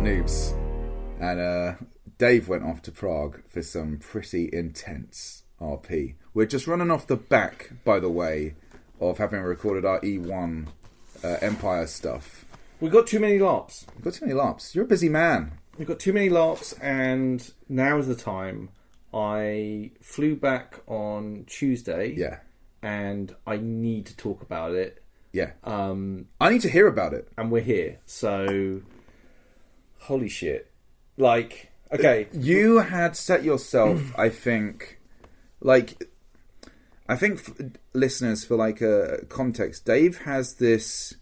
noobs. And Dave went off to Prague for some pretty intense RP. We're just running off the back, by the way, of having recorded our E1 Empire stuff. We got too many LARPs. We've got too many LARPs. You're a busy man. We've got too many LARPs, and now's the time. I flew back on Tuesday. Yeah. And I need to talk about it. Yeah. I need to hear about it. And we're here. So, holy shit. Like, okay. You had set yourself, I think, listeners, for like a context, Dave has this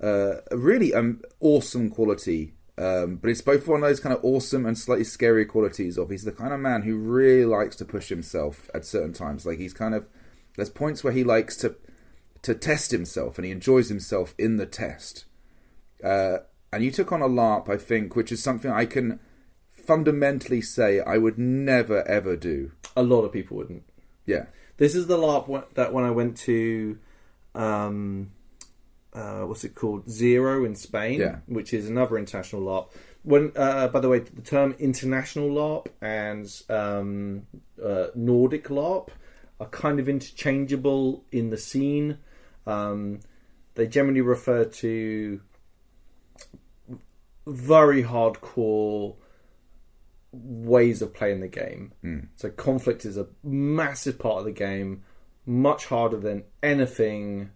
really awesome quality, but it's both one of those kind of awesome and slightly scary qualities of he's the kind of man who really likes to push himself at certain times. Like he's kind of, there's points where he likes to test himself and he enjoys himself in the test. And you took on a LARP, I think, which is something I can fundamentally say I would never, ever do. A lot of people wouldn't. Yeah. This is the LARP that when I went to, what's it called? Zero in Spain, which is another international LARP. When, by the way, the term international LARP and Nordic LARP are kind of interchangeable in the scene. They generally refer to very hardcore ways of playing the game. So conflict is a massive part of the game, much harder than anything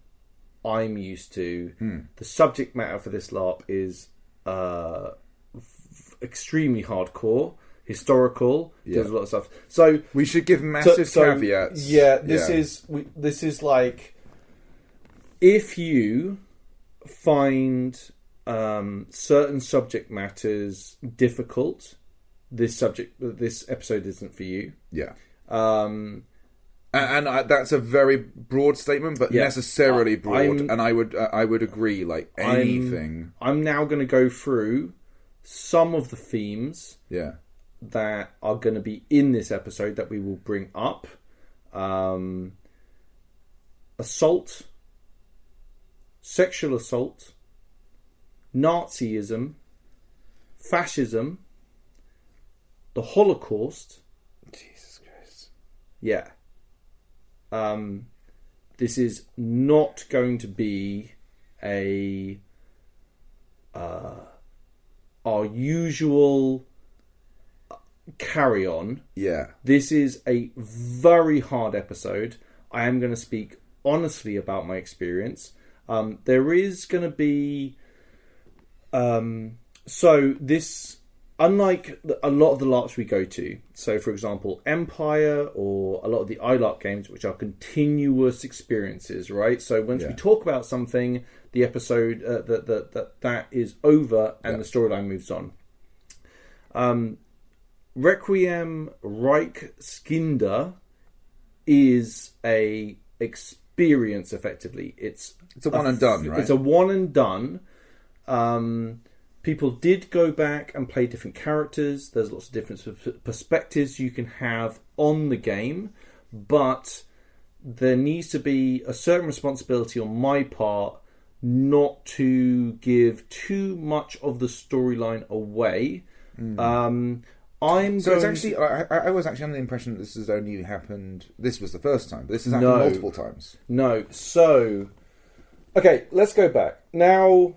I'm used to. The subject matter for this LARP is extremely hardcore, historical. There's a lot of stuff. So we should give massive caveats. Yeah, this is like, if you find certain subject matters difficult, this episode isn't for you. Yeah. And that's a very broad statement, but necessarily broad. And I would agree. Like anything, I'm now going to go through some of the themes. Yeah. That are going to be in this episode that we will bring up. Assault, sexual assault, Nazism, fascism, the Holocaust. Jesus Christ. Yeah. This is not going to be our usual carry on. Yeah. This is a very hard episode. I am going to speak honestly about my experience. There is going to be so this, unlike a lot of the LARPs we go to, so for example Empire or a lot of the iLARP games, which are continuous experiences, right? So once we talk about something, the episode that is over and the storyline moves on. Requiem Reichskinder is a experience, effectively. It's a one and done, right? It's a one and done. People did go back and play different characters. There's lots of different perspectives you can have on the game, but there needs to be a certain responsibility on my part not to give too much of the storyline away. I was actually under the impression that this has only happened. This was the first time. This has happened multiple times. No. So, okay, let's go back now.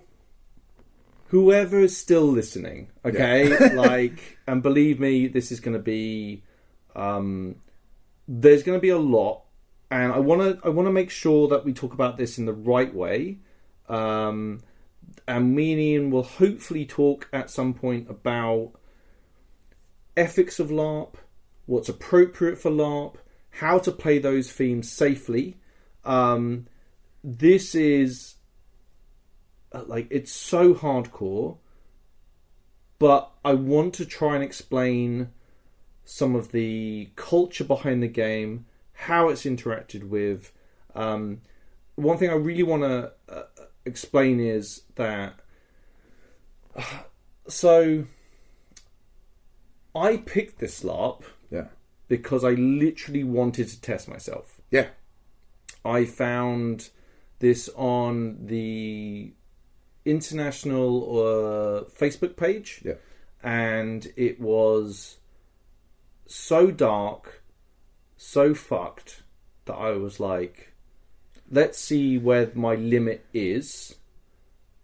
Whoever is still listening, okay, and believe me, this is going to be. There's going to be a lot, and I want to make sure that we talk about this in the right way. And me and Ian will hopefully talk at some point about ethics of LARP, what's appropriate for LARP, how to play those themes safely. This is it's so hardcore, but I want to try and explain some of the culture behind the game, how it's interacted with. One thing I really want to explain is that so I picked this LARP because I literally wanted to test myself. Yeah. I found this on the international Facebook page. Yeah. And it was so dark, so fucked, that I was like, let's see where my limit is.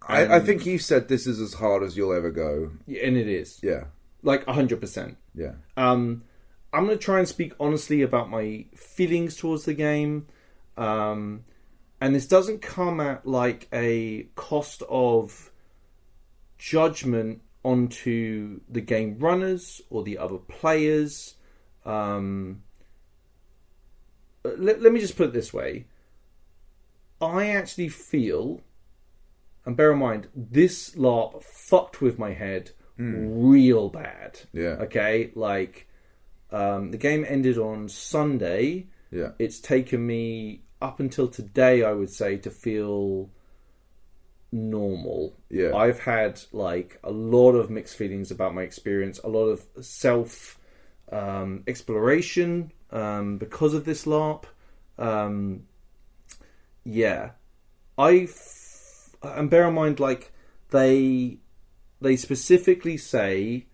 I think you said this is as hard as you'll ever go. And it is. Yeah. Like 100%. Yeah. I'm going to try and speak honestly about my feelings towards the game. And this doesn't come at like a cost of judgment onto the game runners or the other players. Let me just put it this way. I actually feel, and bear in mind, this LARP fucked with my head real bad. Yeah. Okay? Like, the game ended on Sunday. Yeah. It's taken me up until today, I would say, to feel normal. Yeah. I've had like a lot of mixed feelings about my experience, a lot of self exploration because of this LARP. Yeah. And bear in mind, like, they specifically say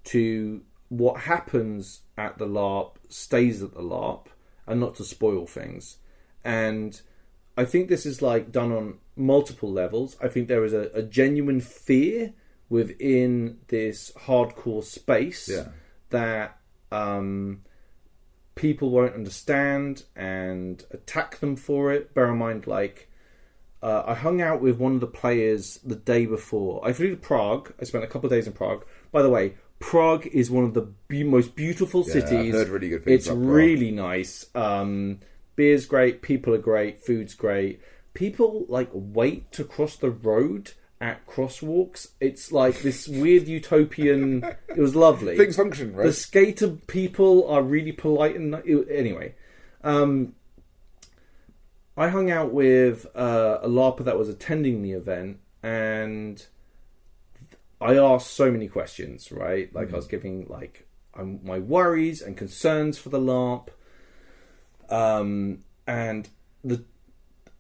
to what happens at the LARP stays at the LARP, and not to spoil things. And I think this is like done on multiple levels. I think there is a genuine fear within this hardcore space that people won't understand and attack them for it. Bear in mind, like, I hung out with one of the players the day before. I flew to Prague. I spent a couple of days in Prague. By the way, Prague is one of the most beautiful cities. I've heard really good things It's about Prague. really nice. Beer's great. People are great. Food's great. People like wait to cross the road at crosswalks. It's like this weird utopian. It was lovely. Things function, right? The skater people are really polite and anyway. I hung out with a LARPer that was attending the event, and I asked so many questions, right? Like I was giving like my worries and concerns for the LARP. And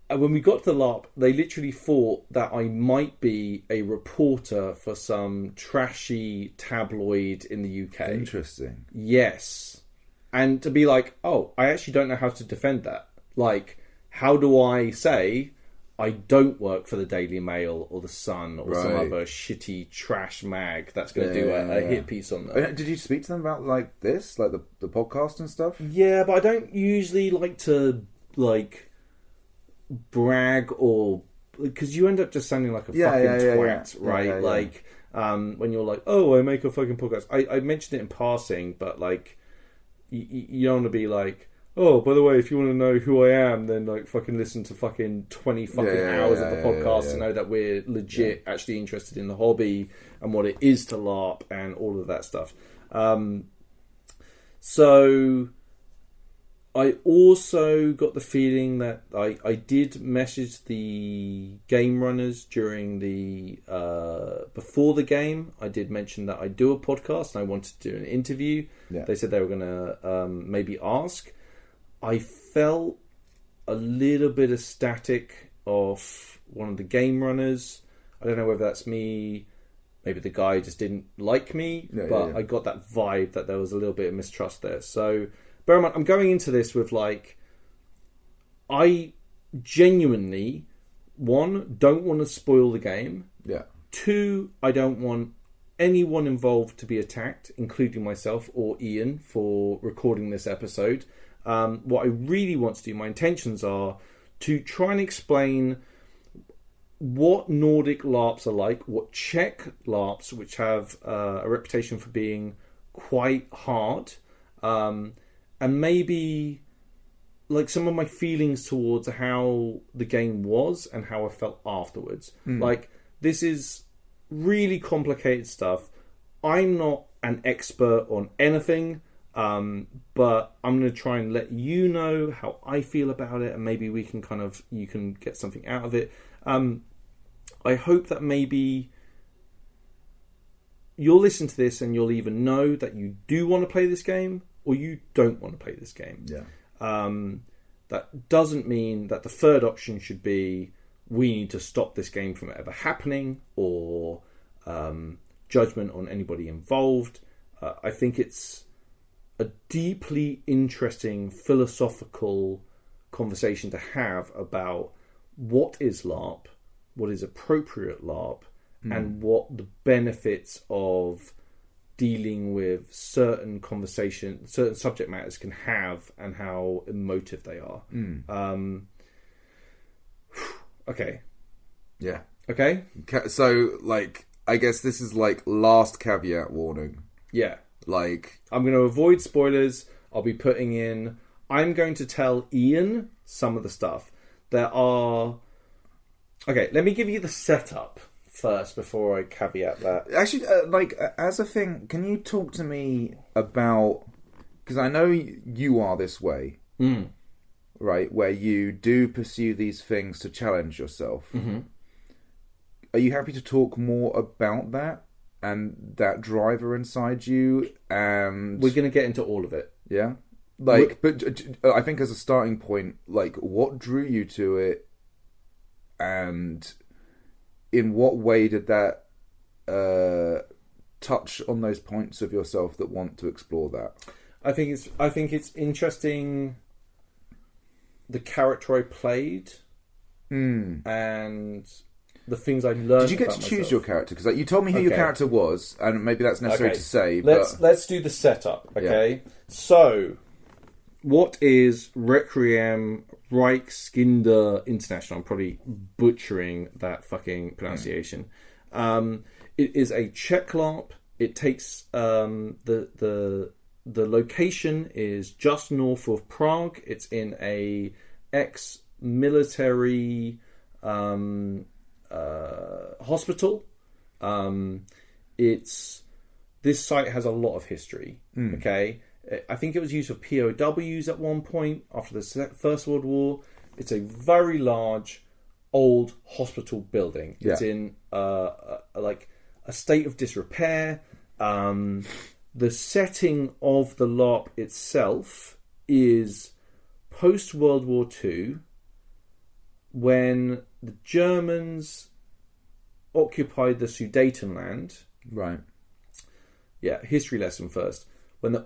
when we got to the LARP, they literally thought that I might be a reporter for some trashy tabloid in the UK. Interesting. Yes. And to be like, oh, I actually don't know how to defend that. Like, how do I say I don't work for the Daily Mail or the Sun or some other shitty trash mag that's going to do a hit piece on them? Did you speak to them about like this, like the podcast and stuff? Yeah, but I don't usually like to like brag or because you end up just sounding like a fucking twat, right? Like when you're like, oh, I make a fucking podcast. I mentioned it in passing, but like you don't want to be like, oh, by the way, if you want to know who I am, then like fucking listen to fucking 20 fucking hours of the podcast to know that we're legit actually interested in the hobby and what it is to LARP and all of that stuff. So I also got the feeling that I did message the game runners during the before the game. I did mention that I do a podcast and I wanted to do an interview. Yeah. They said they were going to maybe ask. I felt a little bit of static off one of the game runners. I don't know whether that's me. Maybe the guy just didn't like me. I got that vibe that there was a little bit of mistrust there. So, bear in mind, I'm going into this with like, I genuinely, one, don't want to spoil the game. Yeah. Two, I don't want anyone involved to be attacked, including myself or Ian, for recording this episode. What I really want to do, my intentions are to try and explain what Nordic LARPs are like, what Czech LARPs, which have a reputation for being quite hard, and maybe like some of my feelings towards how the game was and how I felt afterwards. Like, this is really complicated stuff. I'm not an expert on anything. But I'm going to try and let you know how I feel about it, and maybe we can you can get something out of it. I hope that maybe you'll listen to this and you'll either know that you do want to play this game or you don't want to play this game. Yeah. That doesn't mean that the third option should be, we need to stop this game from ever happening, or judgment on anybody involved. I think it's a deeply interesting philosophical conversation to have about what is LARP, what is appropriate LARP, and what the benefits of dealing with certain subject matters can have, and how emotive they are. Okay. Yeah. Okay. So, like, I guess this is like last caveat warning. Yeah. Like, I'm going to avoid spoilers. I'm going to tell Ian some of the stuff. Okay, let me give you the setup first before I caveat that. Actually, as a thing, can you talk to me about... Because I know you are this way, right? Where you do pursue these things to challenge yourself. Mm-hmm. Are you happy to talk more about that and that driver inside you? And we're going to get into all of it. Yeah? Like, but I think as a starting point, like, what drew you to it, and in what way did that touch on those points of yourself that want to explore that? I think it's interesting the character I played and the things I learned. Did you get to choose your character? Because you told me who your character was, and maybe that's necessary to say. Let's do the setup. Okay, So what is Requiem Reichskinder International? I'm probably butchering that fucking pronunciation. It is a Czech LARP. It takes the location is just north of Prague. It's in a ex-military hospital. This site has a lot of history. Okay. I think it was used for POWs at one point after the First World War. It's a very large, old hospital building. It's in like a state of disrepair. The setting of the LARP itself is post World War II, when the Germans occupied the Sudetenland. Right. Yeah, history lesson first. When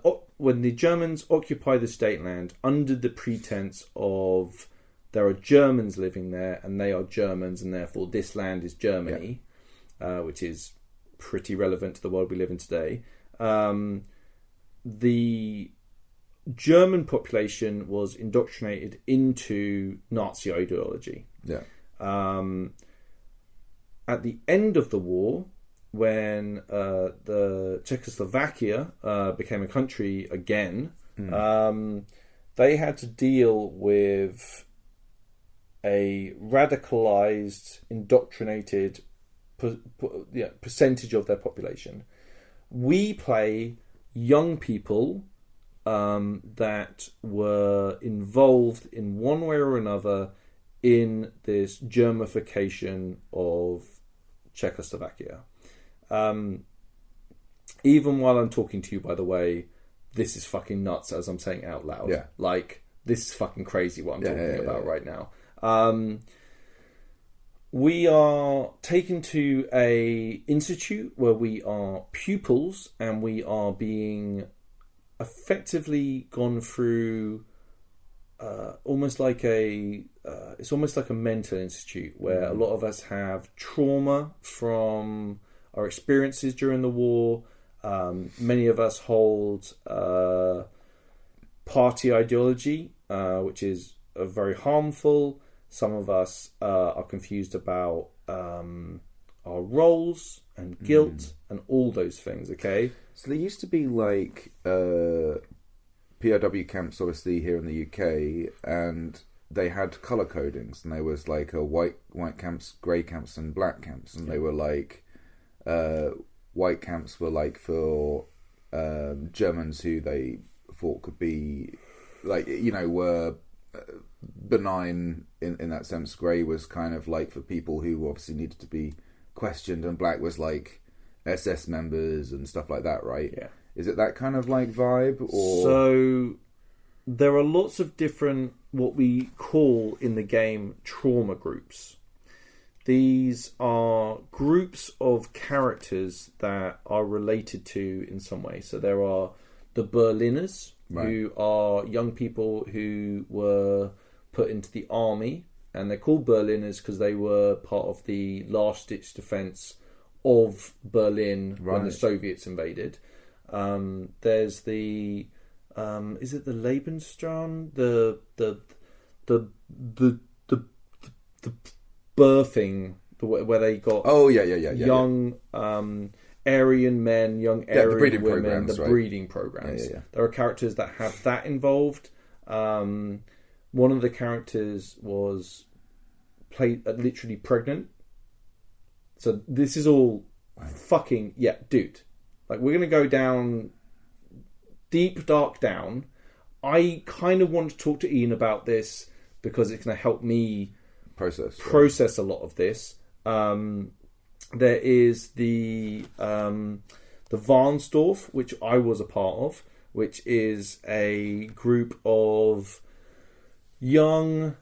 the Germans occupy the Sudetenland under the pretense of there are Germans living there and they are Germans and therefore this land is Germany, which is pretty relevant to the world we live in today. The German population was indoctrinated into Nazi ideology. Yeah. At the end of the war, when the Czechoslovakia became a country again, they had to deal with a radicalized, indoctrinated percentage of their population. We play young people that were involved in one way or another in this Germification of Czechoslovakia. Even while I'm talking to you, by the way, this is fucking nuts as I'm saying it out loud. Yeah. Like, this is fucking crazy what I'm talking about right now. We are taken to a institute where we are pupils and we are being effectively gone through almost like a mental institute where a lot of us have trauma from our experiences during the war. Many of us hold party ideology, which is very harmful. Some of us are confused about our roles and guilt and all those things, okay? So there used to be like POW camps, obviously, here in the UK, and they had colour codings, and there was like a white camps, grey camps, and black camps, and they were like white camps were like for Germans who they thought could be like, you know, were benign in that sense. Grey was kind of like for people who obviously needed to be questioned, and black was like SS members and stuff like that, right? Yeah. Is it that kind of like vibe? Or so there are lots of different what we call in the game trauma groups. These are groups of characters that are related to in some way. So there are the Berliners, who are young people who were put into the army, and they're called Berliners because they were part of the last-ditch defense of Berlin when the Soviets invaded. There's the is it the Lebensstraum? The birthing, where they got young Aryan men, young Aryan women, the breeding programs. There are characters that have that involved. One of the characters was literally pregnant. So this is all fucking dude. Like, we're gonna go down deep, dark down. I kind of want to talk to Ian about this because it's gonna help me process a lot of this. There is the Warnsdorf, which I was a part of, which is a group of young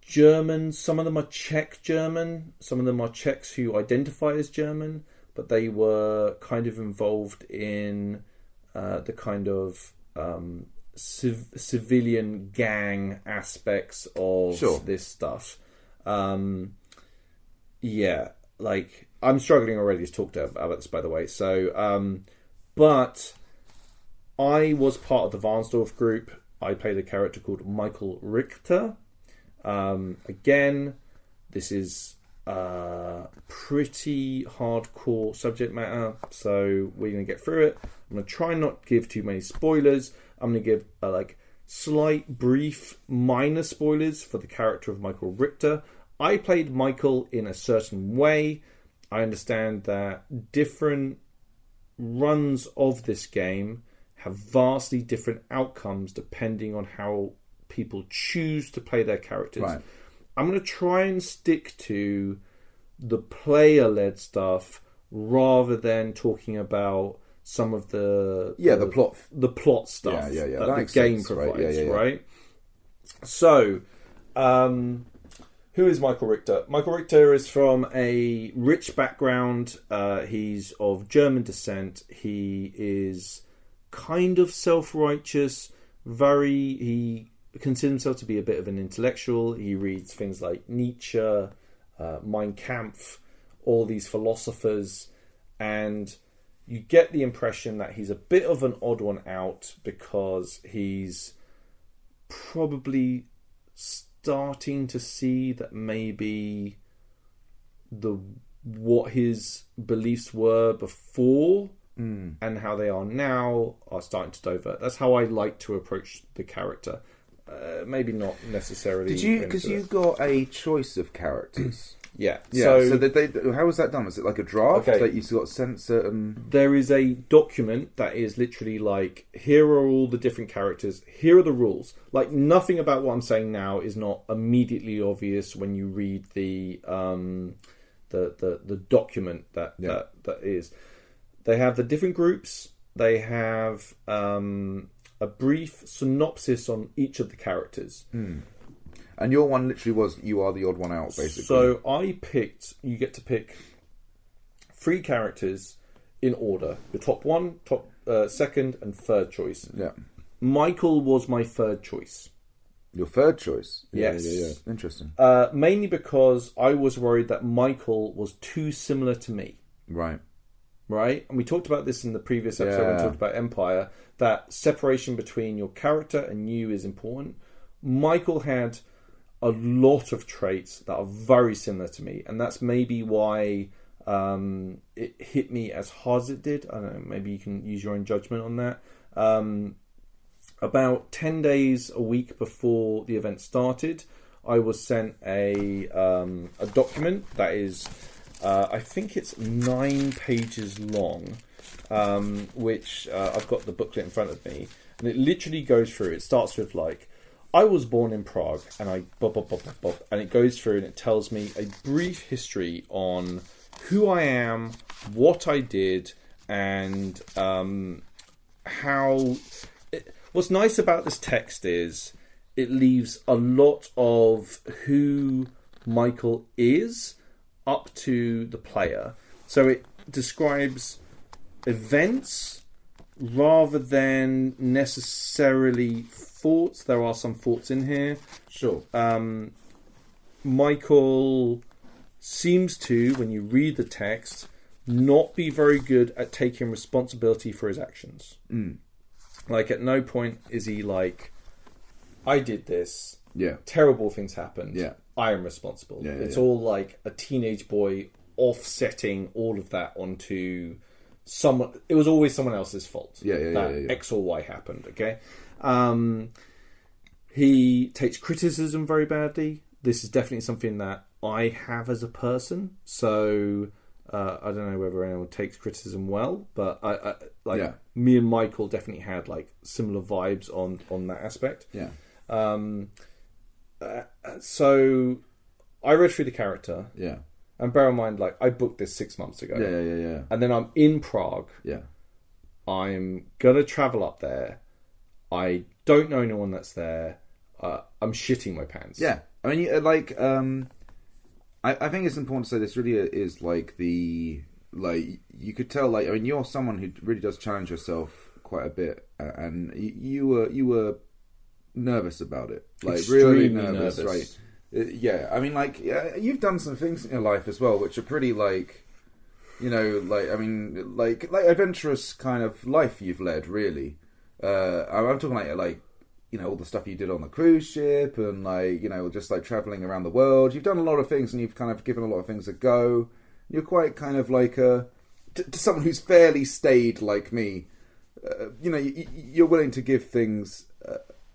Germans. Some of them are Czech German, some of them are Czechs who identify as German, but they were kind of involved in the kind of civilian gang aspects of this stuff. Like, I'm struggling already to talk about this, by the way. So, but I was part of the Warnsdorf group. I played a character called Michael Richter. Again, this is pretty hardcore subject matter, so we're going to get through it. I'm going to try not to give too many spoilers. I'm going to give slight, brief, minor spoilers for the character of Michael Richter. I played Michael in a certain way. I understand that different runs of this game have vastly different outcomes depending on how people choose to play their characters. Right. I'm going to try and stick to the player-led stuff rather than talking about some of the plot stuff that the game provides. Right? So, who is Michael Richter? Michael Richter is from a rich background. He's of German descent. He is kind of self-righteous. He considers himself to be a bit of an intellectual. He reads things like Nietzsche, Mein Kampf, all these philosophers, and you get the impression that he's a bit of an odd one out because he's probably starting to see that maybe what his beliefs were before and how they are now are starting to divert. That's how I like to approach the character. Maybe not necessarily. Did you? Because you got a choice of characters. Yeah. So how was that done? Was it like a draft that you got sent certain? There is a document that is literally like, here are all the different characters. Here are the rules. Like, nothing about what I'm saying now is not immediately obvious when you read the document that is. They have the different groups. They have a brief synopsis on each of the characters. And your one literally was, you are the odd one out, basically. So you get to pick 3 characters in order. The top one, second, and third choice. Yeah. Michael was my third choice. Your third choice? Yes. Yeah. Interesting. Mainly because I was worried that Michael was too similar to me. Right? And we talked about this in the previous episode when we talked about Empire, that separation between your character and you is important. Michael had a lot of traits that are very similar to me, and that's maybe why it hit me as hard as it did. I don't know, maybe you can use your own judgment on that. About 10 days a week before the event started, I was sent a document that is... I think it's 9 pages long, which I've got the booklet in front of me, and it literally goes through. It starts with like, I was born in Prague, and and it goes through and it tells me a brief history on who I am, what I did, and how. What's nice about this text is it leaves a lot of who Michael is up to the player. So it describes events rather than necessarily thoughts. There are some thoughts in here. Sure. Michael seems to, when you read the text, not be very good at taking responsibility for his actions. Like, at no point is he like, I did this. Yeah. Terrible things happened. Yeah. I am responsible. Yeah, It's all like a teenage boy offsetting all of that onto someone. It was always someone else's fault. That X or Y happened. Okay. He takes criticism very badly. This is definitely something that I have as a person. So I don't know whether anyone takes criticism well, but me and Michael definitely had like similar vibes on that aspect. Yeah. So I read through the character. Yeah. And bear in mind, like, I booked this 6 months ago. Yeah. And then I'm in Prague. Yeah. I'm gonna travel up there. I don't know anyone that's there. I'm shitting my pants. Yeah. I mean, I think it's important to say this really is like you could tell, like, I mean, you're someone who really does challenge yourself quite a bit, and you were nervous about it, like Extremely really nervous, right? Yeah, I mean, like, you've done some things in your life as well, which are pretty, like, you know, like, I mean, like adventurous kind of life you've led, really. I'm talking like, you know, all the stuff you did on the cruise ship and, like, you know, just like traveling around the world. You've done a lot of things and you've kind of given a lot of things a go. You're quite kind of like to someone who's fairly staid like me. You know, you're willing to give things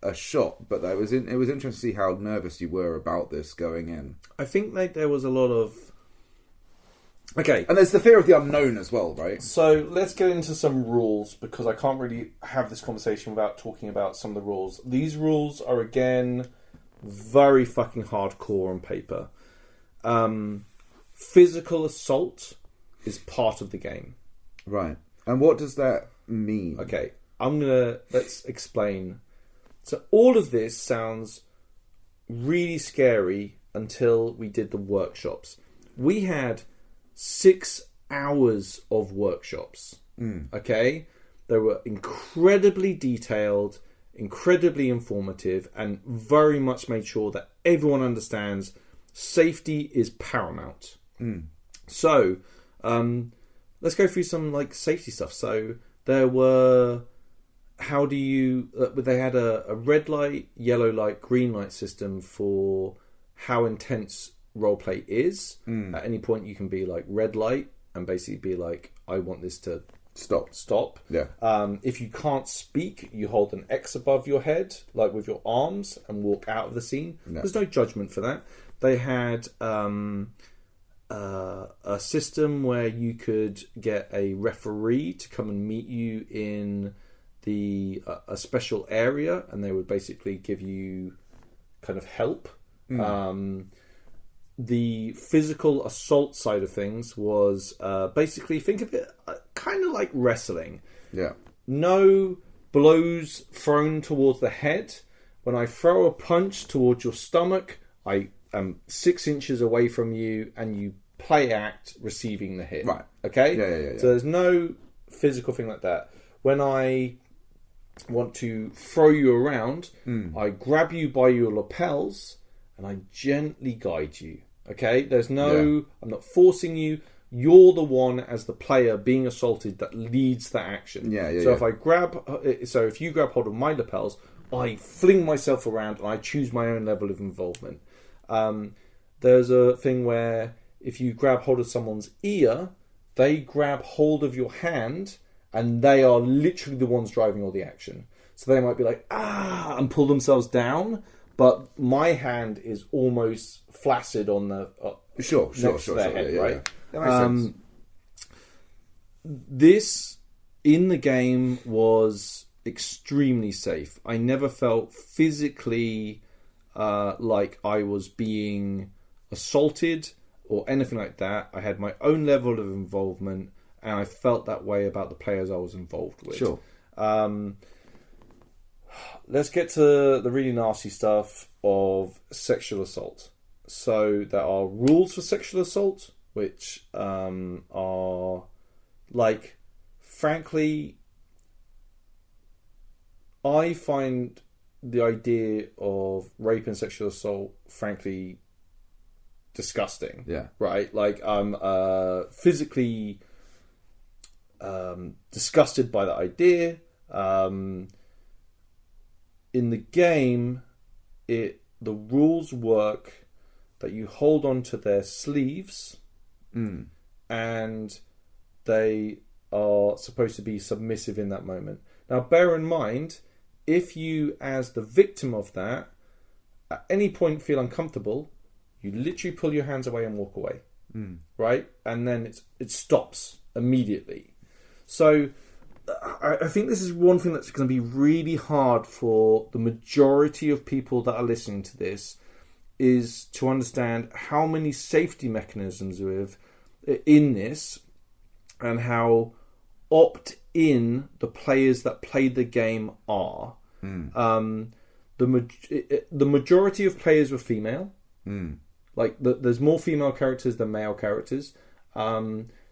a shot, but it was interesting to see how nervous you were about this going in. I think like there was a lot of okay, and there's the fear of the unknown as well, right? So let's get into some rules, because I can't really have this conversation without talking about some of the rules. These rules are, again, very fucking hardcore on paper. Physical assault is part of the game, right? And what does that mean? Okay, let's explain. So all of this sounds really scary until we did the workshops. We had 6 hours of workshops. Okay? They were incredibly detailed, incredibly informative, and very much made sure that everyone understands safety is paramount. So, let's go through some like safety stuff. So there were... How do you... they had a red light, yellow light, green light system for how intense roleplay is. At any point you can be like red light and basically be like, I want this to stop. Yeah. If you can't speak, you hold an X above your head, like with your arms, and walk out of the scene. No. There's no judgment for that. They had a system where you could get a referee to come and meet you in a special area, and they would basically give you kind of help. The physical assault side of things was basically, think of it kind of like wrestling. Yeah. No blows thrown towards the head. When I throw a punch towards your stomach, I am 6 inches away from you, and you play act receiving the hit. Right. Okay? Yeah. So there's no physical thing like that. When I want to throw you around, I grab you by your lapels and I gently guide you. Okay? There's no... I'm not forcing you. You're the one, as the player being assaulted, that leads that action. So if you grab hold of my lapels, I fling myself around and I choose my own level of involvement. There's a thing where if you grab hold of someone's ear, they grab hold of your hand, and they are literally the ones driving all the action. So they might be like, and pull themselves down, but my hand is almost flaccid on the next to their head, right? That makes sense. This, in the game, was extremely safe. I never felt physically like I was being assaulted or anything like that. I had my own level of involvement, and I felt that way about the players I was involved with. Sure. Let's get to the really nasty stuff of sexual assault. So there are rules for sexual assault, which are like, frankly, I find the idea of rape and sexual assault, frankly, disgusting. Yeah. Right? Like, I'm physically disgusted by that idea. In the game, the rules work that you hold on to their sleeves, and they are supposed to be submissive in that moment. Now, bear in mind, if you, as the victim of that, at any point feel uncomfortable, you literally pull your hands away and walk away, right? And then it stops immediately. So I think this is one thing that's going to be really hard for the majority of people that are listening to this, is to understand how many safety mechanisms we have in this, and how opt-in the players that play the game are. The majority of players were female. Like, there's more female characters than male characters.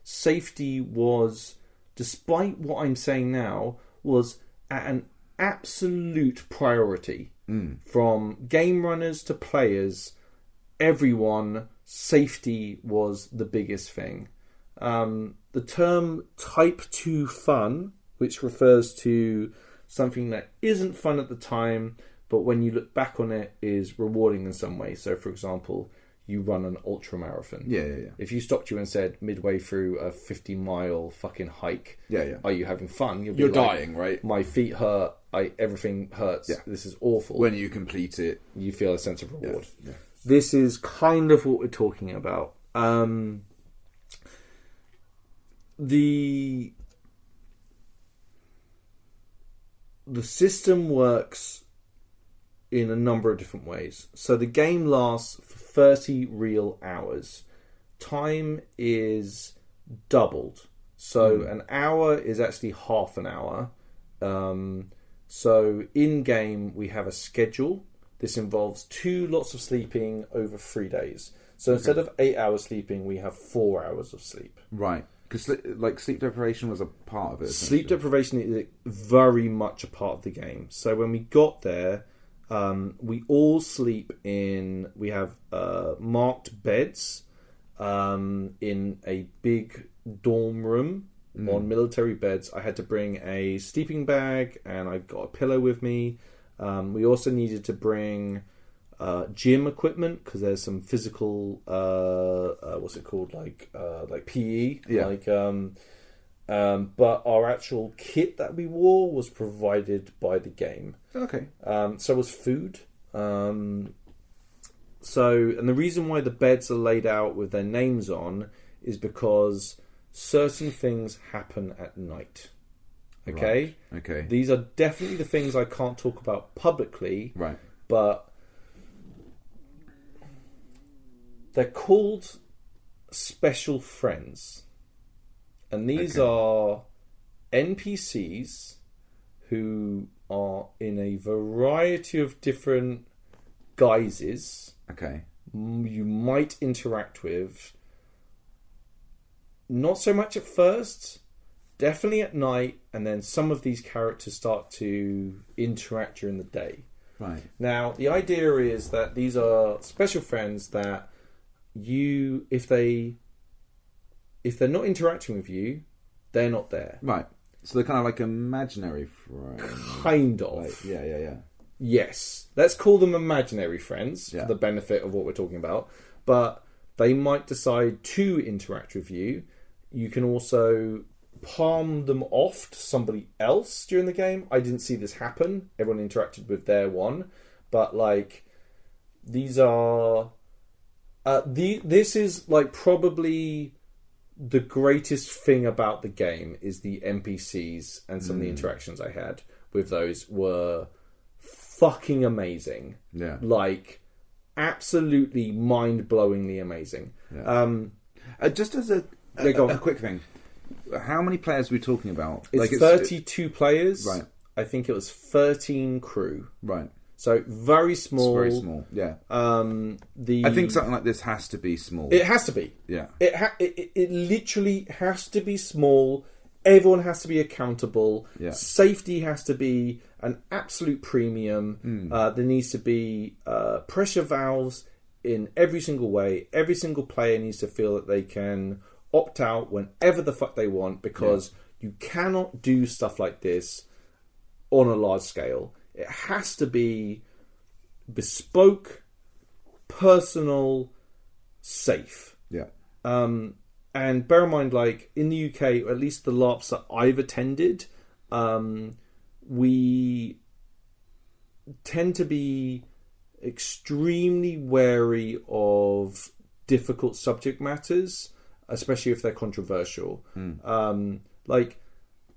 Safety was, despite what I'm saying now, was at an absolute priority. From game runners to players, everyone, safety was the biggest thing. The term Type 2 fun, which refers to something that isn't fun at the time, but when you look back on it is rewarding in some way. So, for example, you run an ultra marathon. Yeah. If you stopped you and said midway through a 50-mile fucking hike, are you having fun? You're dying, right? My feet hurt. Everything hurts. Yeah. This is awful. When you complete it, you feel a sense of reward. Yeah. This is kind of what we're talking about. The system works in a number of different ways. So the game lasts for 30 real hours. Time is doubled. So an hour is actually half an hour. So in game we have a schedule. This involves 2 lots of sleeping over 3 days. So instead of 8 hours sleeping, we have 4 hours of sleep. Right. Because sleep deprivation was a part of it. Sleep deprivation is very much a part of the game. So when we got there, we all sleep in. We have marked beds in a big dorm room on military beds. I had to bring a sleeping bag and I got a pillow with me. We also needed to bring gym equipment because there's some physical what's it called, like PE, but our actual kit that we wore was provided by the game. Okay. So was food. And the reason why the beds are laid out with their names on is because certain things happen at night. Okay. Right. Okay. These are definitely the things I can't talk about publicly. Right. But they're called special friends. And these are NPCs who are in a variety of different guises. Okay. You might interact with. Not so much at first, definitely at night, and then some of these characters start to interact during the day. Right. Now, the idea is that these are special friends that if they're not interacting with you, they're not there. Right. So they're kind of like imaginary friends. Kind of. Like, yeah. Yes. Let's call them imaginary friends for the benefit of what we're talking about. But they might decide to interact with you. You can also palm them off to somebody else during the game. I didn't see this happen. Everyone interacted with their one. But, these are... this is, probably the greatest thing about the game is the NPCs, and some of the interactions I had with those were fucking amazing. Yeah. Absolutely mind-blowingly amazing. Yeah. Just as a quick thing, how many players are we talking about? It's 32 players. Right. I think it was 13 crew. Right. So very small. It's very small. Yeah. I think something like this has to be small. It has to be. Yeah. It literally has to be small. Everyone has to be accountable. Yeah. Safety has to be an absolute premium. There needs to be pressure valves in every single way. Every single player needs to feel that they can opt out whenever the fuck they want, because you cannot do stuff like this on a large scale. It has to be bespoke, personal, safe. Yeah. And bear in mind, like in the UK, or at least the LARPs that I've attended, we tend to be extremely wary of difficult subject matters, especially if they're controversial. Like,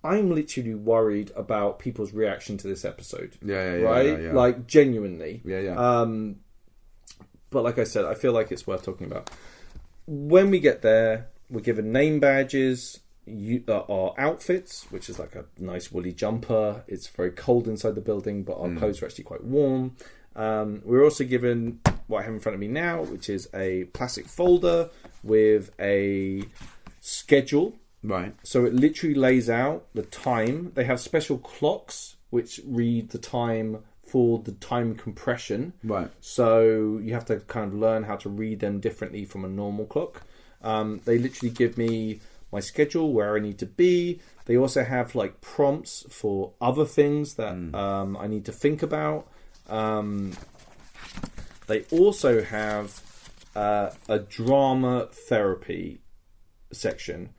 I'm literally worried about people's reaction to this episode. Yeah. Like, genuinely. Yeah. But like I said, I feel like it's worth talking about. When we get there, we're given name badges, our outfits, which is like a nice woolly jumper. It's very cold inside the building, but our clothes are actually quite warm. We're also given what I have in front of me now, which is a plastic folder with a schedule. Right. So it literally lays out the time. They have special clocks which read the time for the time compression. Right. So you have to kind of learn how to read them differently from a normal clock. They literally give me my schedule, where I need to be. They also have like prompts for other things that I need to think about. They also have a drama therapy section.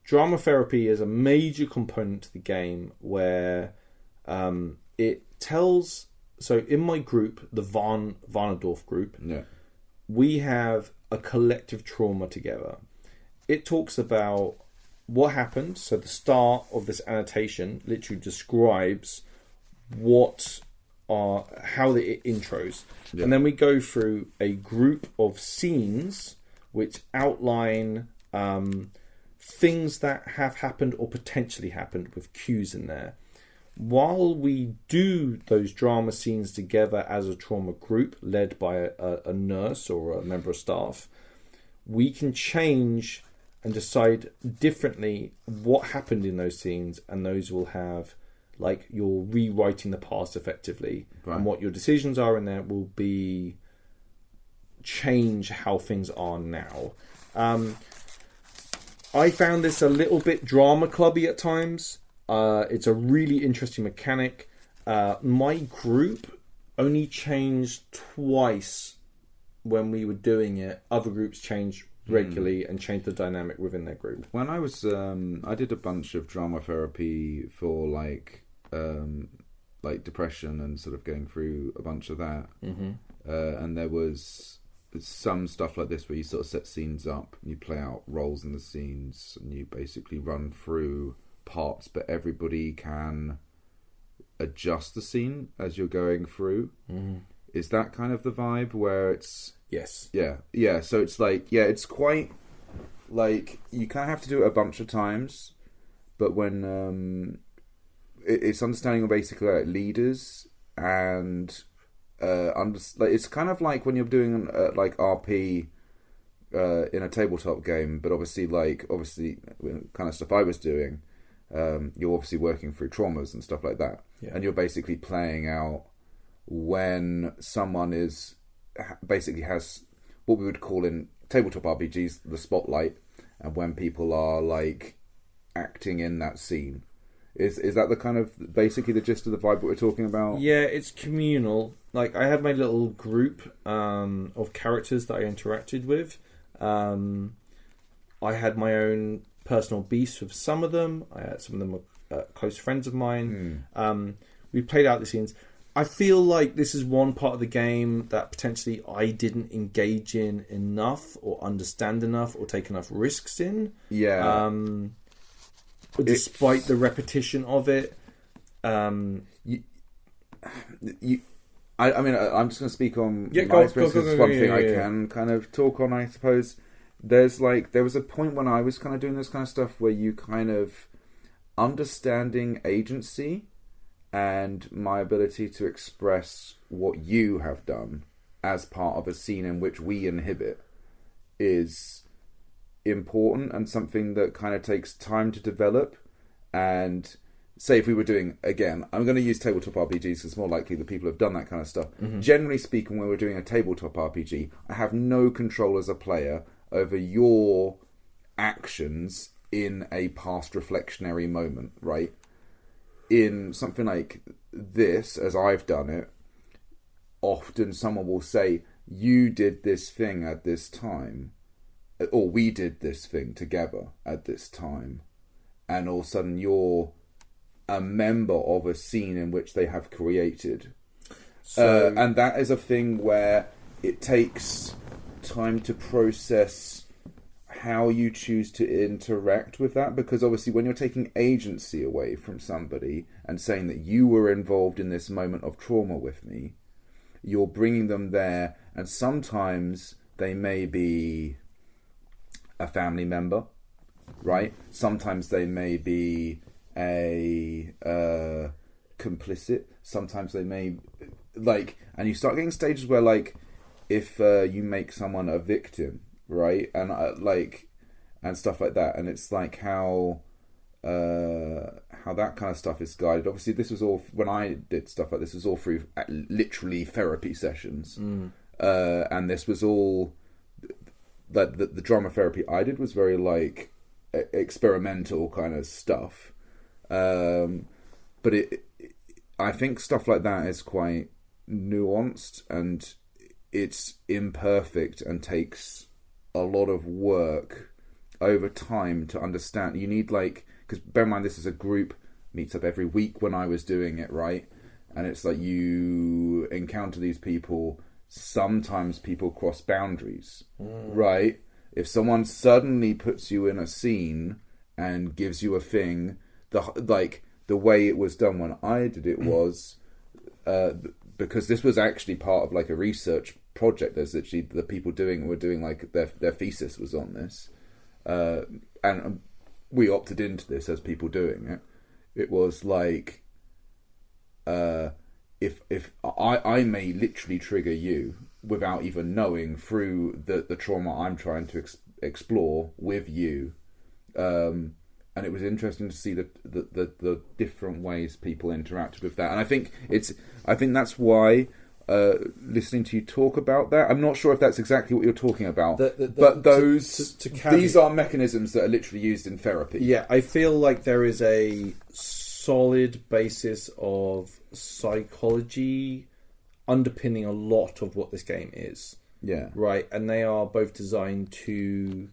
Drama therapy is a major component to the game where it tells... So in my group, the Varnadorf group, we have a collective trauma together. It talks about what happened. So the start of this annotation literally describes how it intros. And then we go through a group of scenes which outline things that have happened or potentially happened, with cues in there. While we do those drama scenes together as a trauma group led by a nurse or a member of staff, we can change and decide differently what happened in those scenes, and those will have, like, you're rewriting the past effectively. Right. And what your decisions are in there will be change how things are now. I found this a little bit drama clubby at times. It's a really interesting mechanic. My group only changed twice when we were doing it. Other groups changed regularly and changed the dynamic within their group. When I was, I did a bunch of drama therapy for like depression and sort of going through a bunch of that. And there was some stuff like this where you sort of set scenes up, and you play out roles in the scenes, and you basically run through parts, but everybody can adjust the scene as you're going through. Is that kind of the vibe where it's... Yes. Yeah. So it's like, it's quite like you kind of have to do it a bunch of times, but when it's understanding basically like leaders and it's kind of like when you're doing like RP in a tabletop game, but obviously kind of stuff I was doing. You're obviously working through traumas and stuff like that, and you're basically playing out when someone basically has what we would call in tabletop RPGs the spotlight, and when people are like acting in that scene. Is that the kind of basically the gist of the vibe that we're talking about? Yeah, it's communal. Like, I had my little group of characters that I interacted with. I had my own personal beefs with some of them. Some of them were close friends of mine. We played out the scenes. I feel like this is one part of the game that potentially I didn't engage in enough, or understand enough, or take enough risks in. Yeah. Despite the repetition of it. I mean, I'm just going to speak on my experience. This is one thing I can kind of talk on, I suppose. There was a point when I was kind of doing this kind of stuff where you kind of understanding agency and my ability to express what you have done as part of a scene in which we inhibit is important and something that kind of takes time to develop. And say if we were doing, again, I'm going to use tabletop RPGs because it's more likely that people have done that kind of stuff. Generally speaking, when we're doing a tabletop RPG, I have no control as a player over your actions in a past reflectionary moment, right? In something like this, as I've done it, often someone will say, you did this thing at this time, or we did this thing together at this time, and all of a sudden you're a member of a scene in which they have created. And that is a thing where it takes time to process how you choose to interact with that, because obviously when you're taking agency away from somebody and saying that you were involved in this moment of trauma with me, you're bringing them there, and sometimes they may be a family member, right? Sometimes they may be a complicit. Sometimes they may, like, and you start getting stages where, like, if you make someone a victim, right, and and stuff like that, and it's like how that kind of stuff is guided. Obviously, this was all when I did stuff like this was all through literally therapy sessions, and this was all that the drama therapy I did was very like experimental kind of stuff, but I think stuff like that is quite nuanced and it's imperfect and takes a lot of work over time to understand. You need, like, because bear in mind this is a group, meets up every week when I was doing it, right? And it's like you encounter these people. Sometimes people cross boundaries, right? If someone suddenly puts you in a scene and gives you a thing, the way it was done when I did it was because this was actually part of like a research project. There's actually the people were doing like their thesis was on this, and we opted into this as people doing it. It was like if I may literally trigger you without even knowing through the trauma I'm trying to explore with you, and it was interesting to see the different ways people interacted with that. And I think that's why listening to you talk about that, I'm not sure if that's exactly what you're talking about, but these are mechanisms that are literally used in therapy. Yeah, I feel like there is a solid basis of psychology underpinning a lot of what this game is. Yeah. Right, and they are both designed to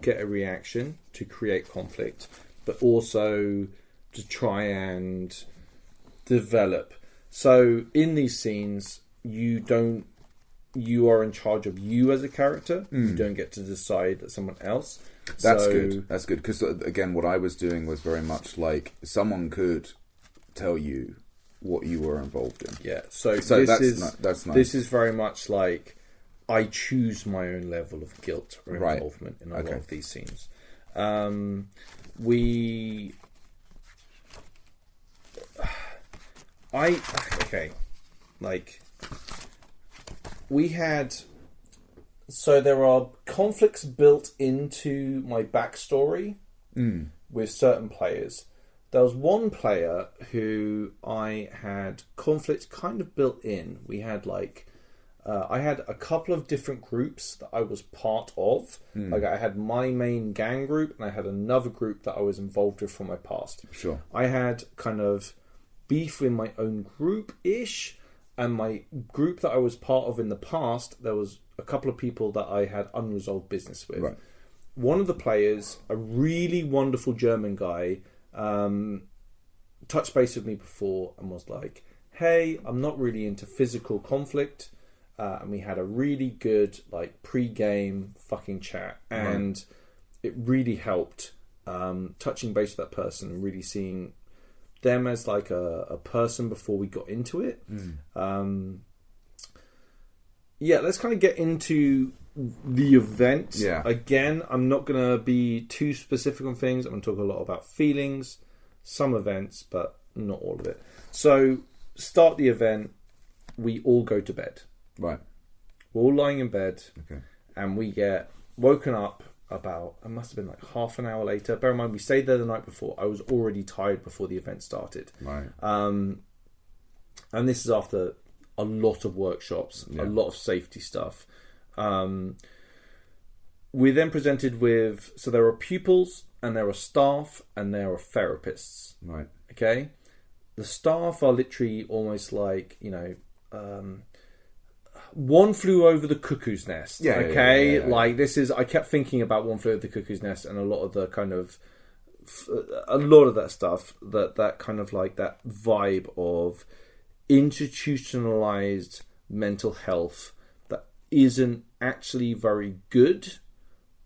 get a reaction, to create conflict, but also to try and develop. So in these scenes, you are in charge of you as a character. You don't get to decide that someone else. That's good. That's good, because again, what I was doing was very much like someone could tell you what you were involved in. Yeah. So that's nice. This is very much like I choose my own level of guilt or involvement in a lot of these scenes. So there are conflicts built into my backstory with certain players. There was one player who I had conflict kind of built in. We had I had a couple of different groups that I was part of. Like I had my main gang group and I had another group that I was involved with from my past. Sure. I had kind of beef in my own group-ish, and my group that I was part of in the past, there was a couple of people that I had unresolved business with. Right. One of the players, a really wonderful German guy, touched base with me before and was like, hey, I'm not really into physical conflict. And we had a really good pre-game fucking chat, and it really helped touching base with that person and really seeing them as like a person before we got into it. Let's kind of get into the event. Again, I'm not going to be too specific on things. I'm going to talk a lot about feelings, some events, but not all of it. So start the event, we all go to bed. Right. We're all lying in bed, Okay. and we get woken up about, it must have been like half an hour later. Bear in mind, we stayed there the night before. I was already tired before the event started. Right. And this is after a lot of workshops, a lot of safety stuff. We're then presented with, so there are pupils, and there are staff, and there are therapists. Right. Okay? The staff are literally almost like, One Flew Over the Cuckoo's Nest. Yeah. Like, this is, I kept thinking about One Flew Over the Cuckoo's Nest, and a lot of the kind of, a lot of that stuff, that kind of like that vibe of institutionalized mental health that isn't actually very good,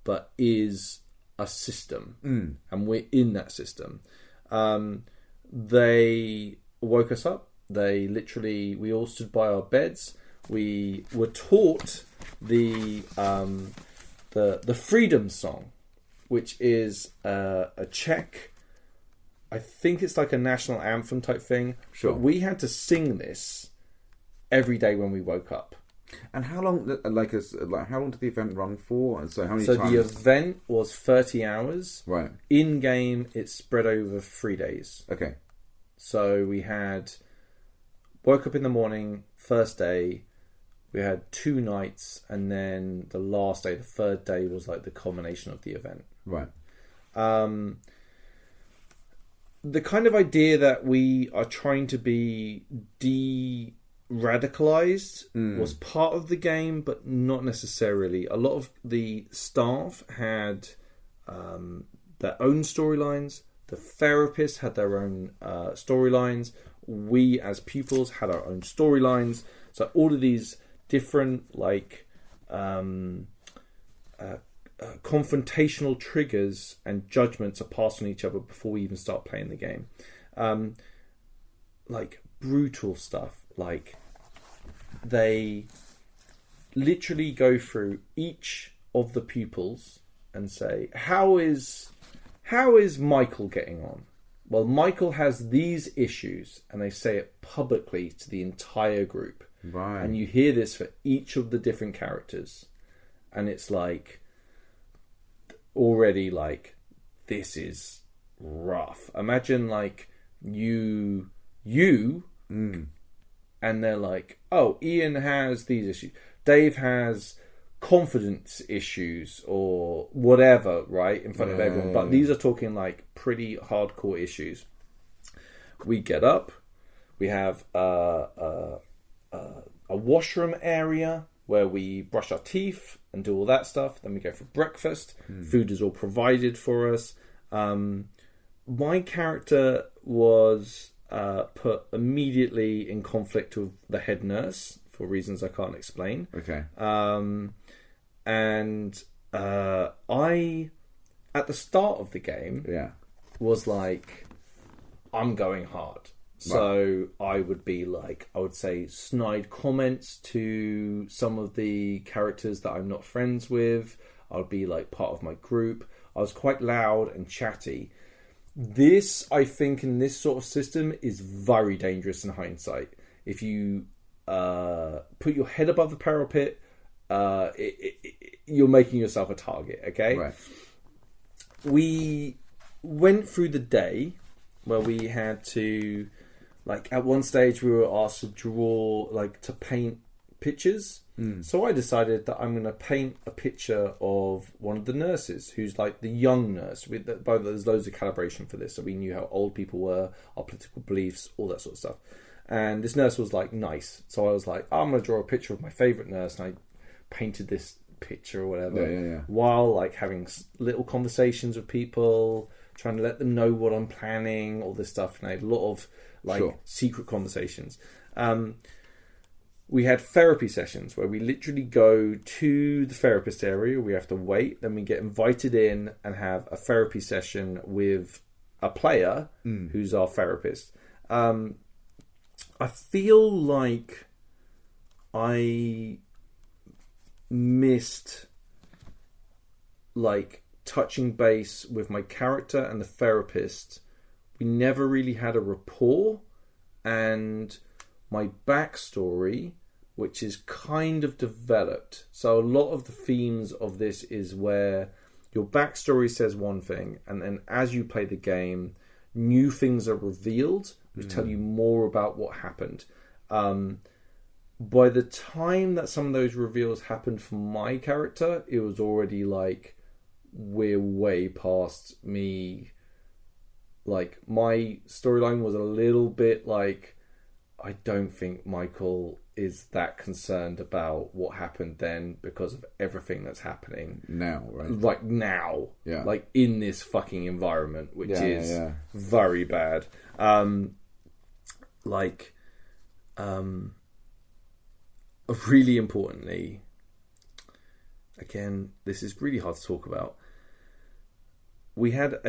but is a system. And we're in that system. They woke us up. We all stood by our beds. We were taught the Freedom Song, which is a Czech. I think it's like a national anthem type thing. Sure. But we had to sing this every day when we woke up. And how long? How long did the event run for? And so how many So times? the event was 30 hours. Right. In game, it's spread over 3 days. Okay. So we woke up in the morning, first day. We had 2 nights, and then the last day, the third day, was like the culmination of the event. Right. The kind of idea that we are trying to be de-radicalized was part of the game, but not necessarily. A lot of the staff had their own storylines. The therapists had their own storylines. We, as pupils, had our own storylines. So all of these different confrontational triggers and judgments are passed on each other before we even start playing the game. Like brutal stuff. Like they literally go through each of the pupils and say, how is Michael getting on? Well, Michael has these issues, and they say it publicly to the entire group. Right. And you hear this for each of the different characters. And it's like, already like, this is rough. Imagine like you, and they're like, oh, Ian has these issues. Dave has confidence issues or whatever, right, in front of everyone. But these are talking like pretty hardcore issues. We get up. We have a washroom area where we brush our teeth and do all that stuff. Then we go for breakfast. Food is all provided for us. My character was put immediately in conflict with the head nurse for reasons I can't explain. Okay. And I, at the start of the game, was like, I'm going hard. So I would be like, I would say snide comments to some of the characters that I'm not friends with. I would be like part of my group. I was quite loud and chatty. This, I think, in this sort of system is very dangerous in hindsight. If you put your head above the parapet, you're making yourself a target, okay? Right. We went through the day where we had to, like, at one stage we were asked to draw, like, to paint pictures. So I decided that I'm going to paint a picture of one of the nurses, who's like the young nurse. There's loads of calibration for this, so we knew how old people were, our political beliefs, all that sort of stuff. And this nurse was like nice, so I was like, I'm going to draw a picture of my favourite nurse, and I painted this picture or whatever, while like having little conversations with people, trying to let them know what I'm planning, all this stuff. And I had a lot of like secret conversations. We had therapy sessions where we literally go to the therapist area. We have to wait. Then we get invited in and have a therapy session with a player who's our therapist. I feel like I missed like touching base with my character and the therapist we never really had a rapport, and my backstory, which is kind of developed. So a lot of the themes of this is where your backstory says one thing, and then as you play the game, new things are revealed, which tell you more about what happened. By the time that some of those reveals happened for my character, it was already like, we're way past me. Like, my storyline was a little bit like, I don't think Michael is that concerned about what happened then because of everything that's happening now, right? Like now, like in this fucking environment, which is very bad. Really importantly, again, this is really hard to talk about. We had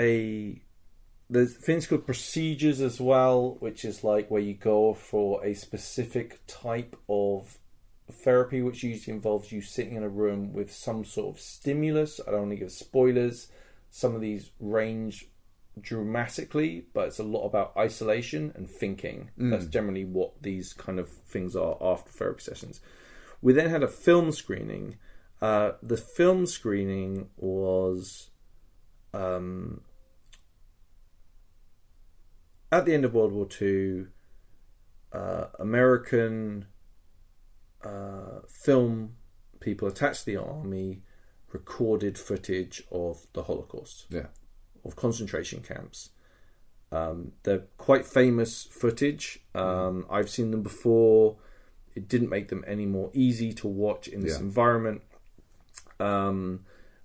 there's things called procedures as well, which is like where you go for a specific type of therapy, which usually involves you sitting in a room with some sort of stimulus. I don't want to give spoilers. Some of these range dramatically, but it's a lot about isolation and thinking. That's generally what these kind of things are after therapy sessions. We then had a film screening. The film screening was at the end of World War II. American film people attached to the army recorded footage of the Holocaust, of concentration camps. They're quite famous footage. I've seen them before. It didn't make them any more easy to watch in this environment. And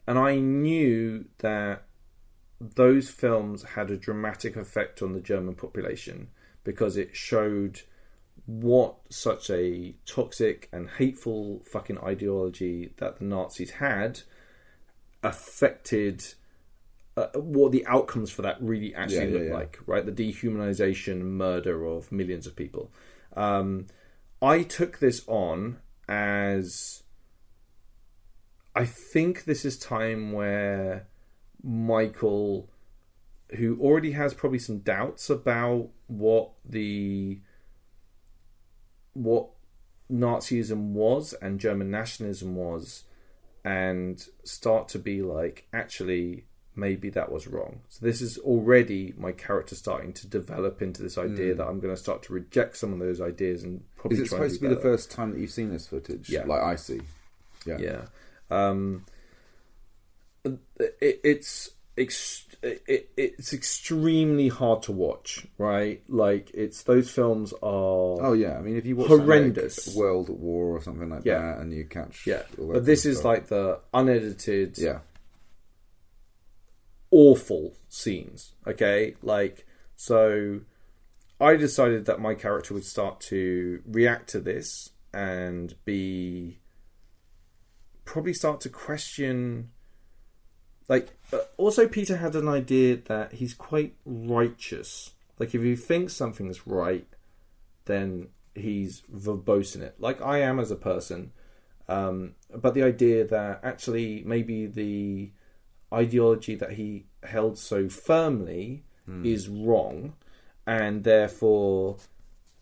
I knew that those films had a dramatic effect on the German population because it showed what such a toxic and hateful fucking ideology that the Nazis had affected, what the outcomes for that really actually look like, right? The dehumanization, murder of millions of people. I took this on as, I think this is time where Michael, who already has probably some doubts about what Nazism was and German nationalism was, and start to be like, actually, maybe that was wrong. So this is already my character starting to develop into this idea that I'm going to start to reject some of those ideas and probably Is it supposed to be the first time that you've seen this footage? Yeah. Like I see. Yeah. It's extremely hard to watch, right? Like, it's, those films are I mean, if you watch horrendous, like World at War or something like that, and you catch all that but this is stuff. like the unedited, awful scenes. Okay, like, so I decided that my character would start to react to this and probably start to question. Like, also Peter had an idea that he's quite righteous. Like, if he thinks something's right, then he's verbose in it. Like I am as a person. But the idea that actually maybe the ideology that he held so firmly is wrong, and therefore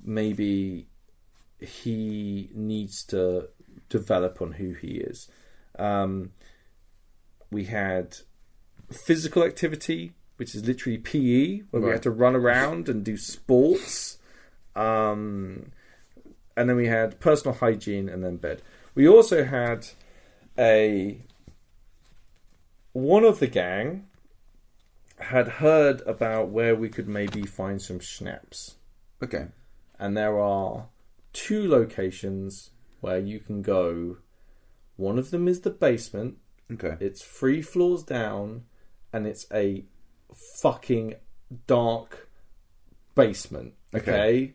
maybe he needs to develop on who he is. We had physical activity, which is literally PE, where we had to run around and do sports. And then we had personal hygiene and then bed. We also had one of the gang had heard about where we could maybe find some schnapps. Okay. And there are 2 locations where you can go. One of them is the basement. Okay. It's 3 floors down, and it's a fucking dark basement. Okay?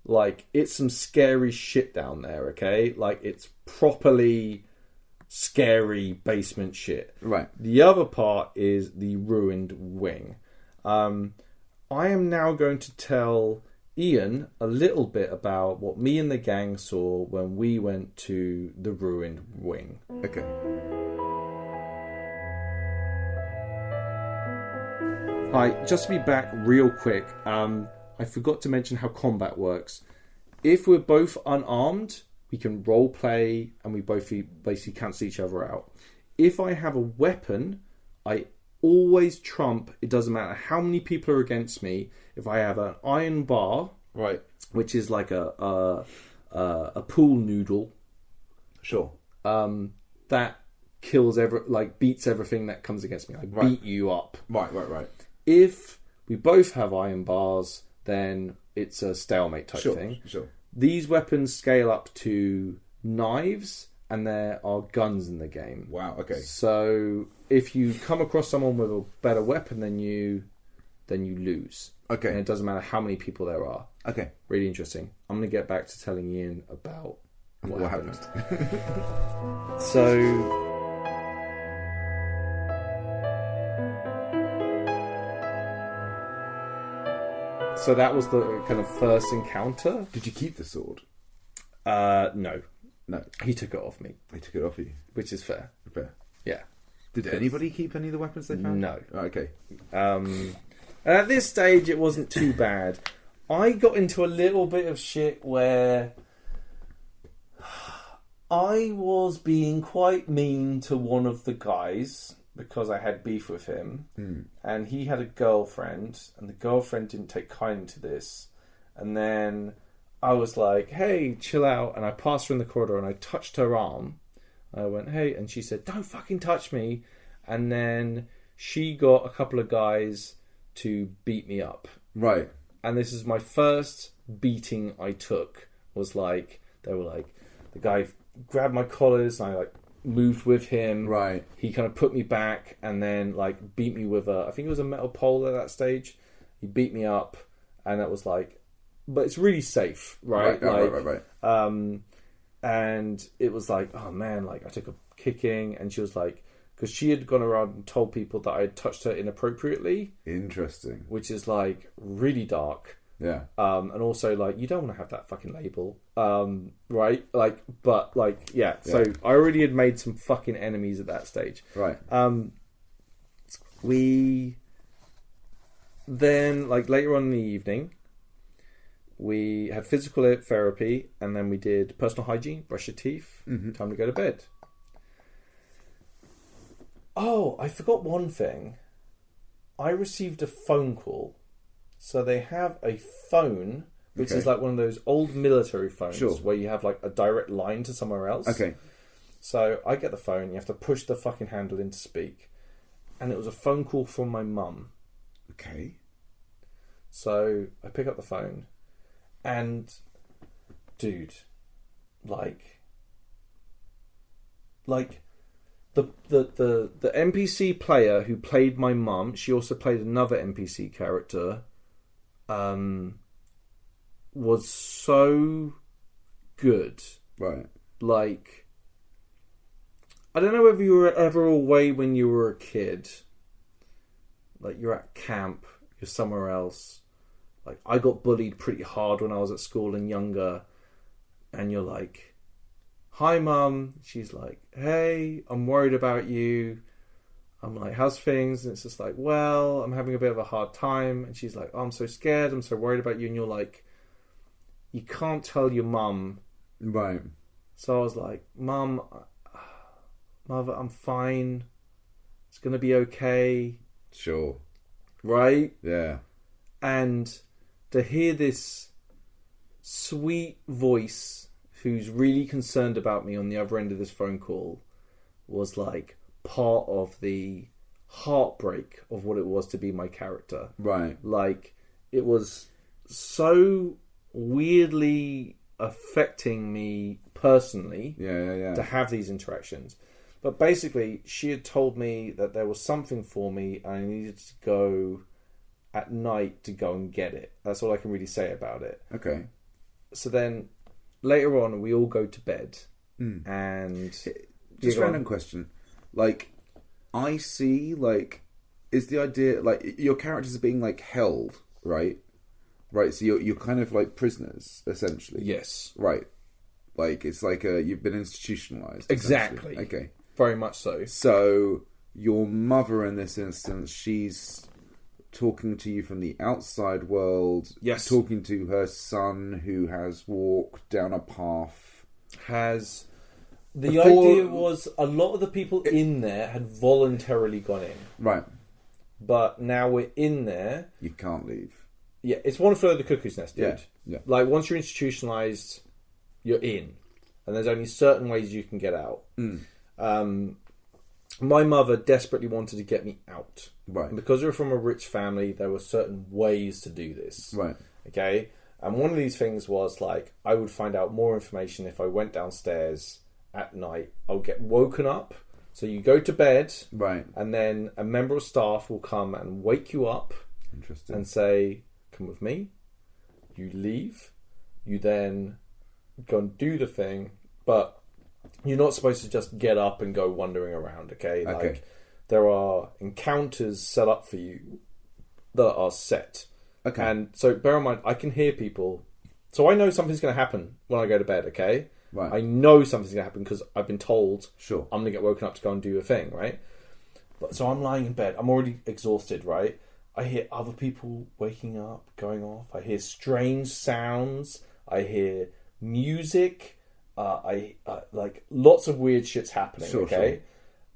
Like, it's some scary shit down there, okay? Like, it's properly scary basement shit. Right. The other part is the ruined wing. I am now going to tell Ian a little bit about what me and the gang saw when we went to the ruined wing. Okay. Hi, just to be back real quick, I forgot to mention how combat works. If we're both unarmed, we can role play and we both basically cancel each other out. If I have a weapon, I always trump, it doesn't matter how many people are against me. If I have an iron bar, right, which is like a pool noodle, sure, that kills beats everything that comes against me. I beat you up. Right. If we both have iron bars, then it's a stalemate type thing. Sure. These weapons scale up to knives, and there are guns in the game. Wow. Okay. So if you come across someone with a better weapon than you lose. Okay. And it doesn't matter how many people there are. Okay. Really interesting. I'm going to get back to telling Ian about what happened. So that was the kind of first encounter. Did you keep the sword? No. No. He took it off me. He took it off you? Which is fair. Fair. Yeah. Did anybody keep any of the weapons they found? No. Oh, okay. At this stage, it wasn't too bad. I got into a little bit of shit where I was being quite mean to one of the guys because I had beef with him, and he had a girlfriend, and the girlfriend didn't take kindly to this, and then I was like, hey, chill out, and I passed her in the corridor and I touched her arm. I went, hey, and she said, don't fucking touch me, and then she got a couple of guys to beat me up. Right. And this is my first beating I took. Was like, they were like, the guy grabbed my collars and I like moved with him. Right. He kind of put me back and then like beat me with I think it was a metal pole at that stage. He beat me up and that was like, but it's really safe, right? Right. And it was like, oh man, like I took a kicking, and she was like, because she had gone around and told people that I had touched her inappropriately. Interesting. Which is like really dark. Yeah. And also like you don't want to have that fucking label. Right? Like, but like, yeah. So I already had made some fucking enemies at that stage. Right. We then, like later on in the evening, we had physical therapy, and then we did personal hygiene, brush your teeth, time to go to bed. Oh, I forgot one thing. I received a phone call. So they have a phone, which is like one of those old military phones where you have like a direct line to somewhere else. Okay. So I get the phone, you have to push the fucking handle in to speak. And it was a phone call from my mum. Okay. So I pick up the phone, and dude, like the NPC player who played my mum, she also played another NPC character, was so good. Right. Like, I don't know whether you were ever away when you were a kid. Like, you're at camp, you're somewhere else. Like, I got bullied pretty hard when I was at school and younger. And you're like, hi, Mum. She's like, hey, I'm worried about you. I'm like, how's things? And it's just like, well, I'm having a bit of a hard time. And she's like, oh, I'm so scared. I'm so worried about you. And you're like, you can't tell your mum. Right. So I was like, Mum, Mother, I'm fine. It's going to be okay. Sure. Right? Yeah. And to hear this sweet voice who's really concerned about me on the other end of this phone call was like part of the heartbreak of what it was to be my character. Right. Like, it was so weirdly affecting me personally to have these interactions. But basically, she had told me that there was something for me and I needed to go at night to go and get it. That's all I can really say about it. Okay. So then, later on, we all go to bed. And... Just a random question. Like, I see, like, is the idea, like, your characters are being, like, held, right? Right, so you're kind of, like, prisoners, essentially. Yes. Right. Like, it's like you've been institutionalized. Exactly. Okay. Very much so. So, your mother in this instance, she's talking to you from the outside world. Yes. Talking to her son who has walked down a path. The idea was a lot of the people in there had voluntarily gone in. Right. But now we're in there. You can't leave. Yeah, it's one flew over the cuckoo's nest, dude. Yeah. Like, once you're institutionalized, you're in. And there's only certain ways you can get out. My mother desperately wanted to get me out. Right. And because we were from a rich family, there were certain ways to do this. Right. Okay? And one of these things was, like, I would find out more information if I went downstairs at night. I would get woken up. So you go to bed. Right. And then a member of staff will come and wake you up. Interesting. And say, come with me. You leave. You then go and do the thing. But you're not supposed to just get up and go wandering around, okay? Like, there are encounters set up for you that are set. Okay. And so bear in mind, I can hear people. So I know something's going to happen when I go to bed, okay? Right. I know something's going to happen because I've been told Sure. I'm going to get woken up to go and do a thing, right? But so I'm lying in bed. I'm already exhausted, right? I hear other people waking up, going off. I hear strange sounds. I hear music. I like lots of weird shit's happening, Sure.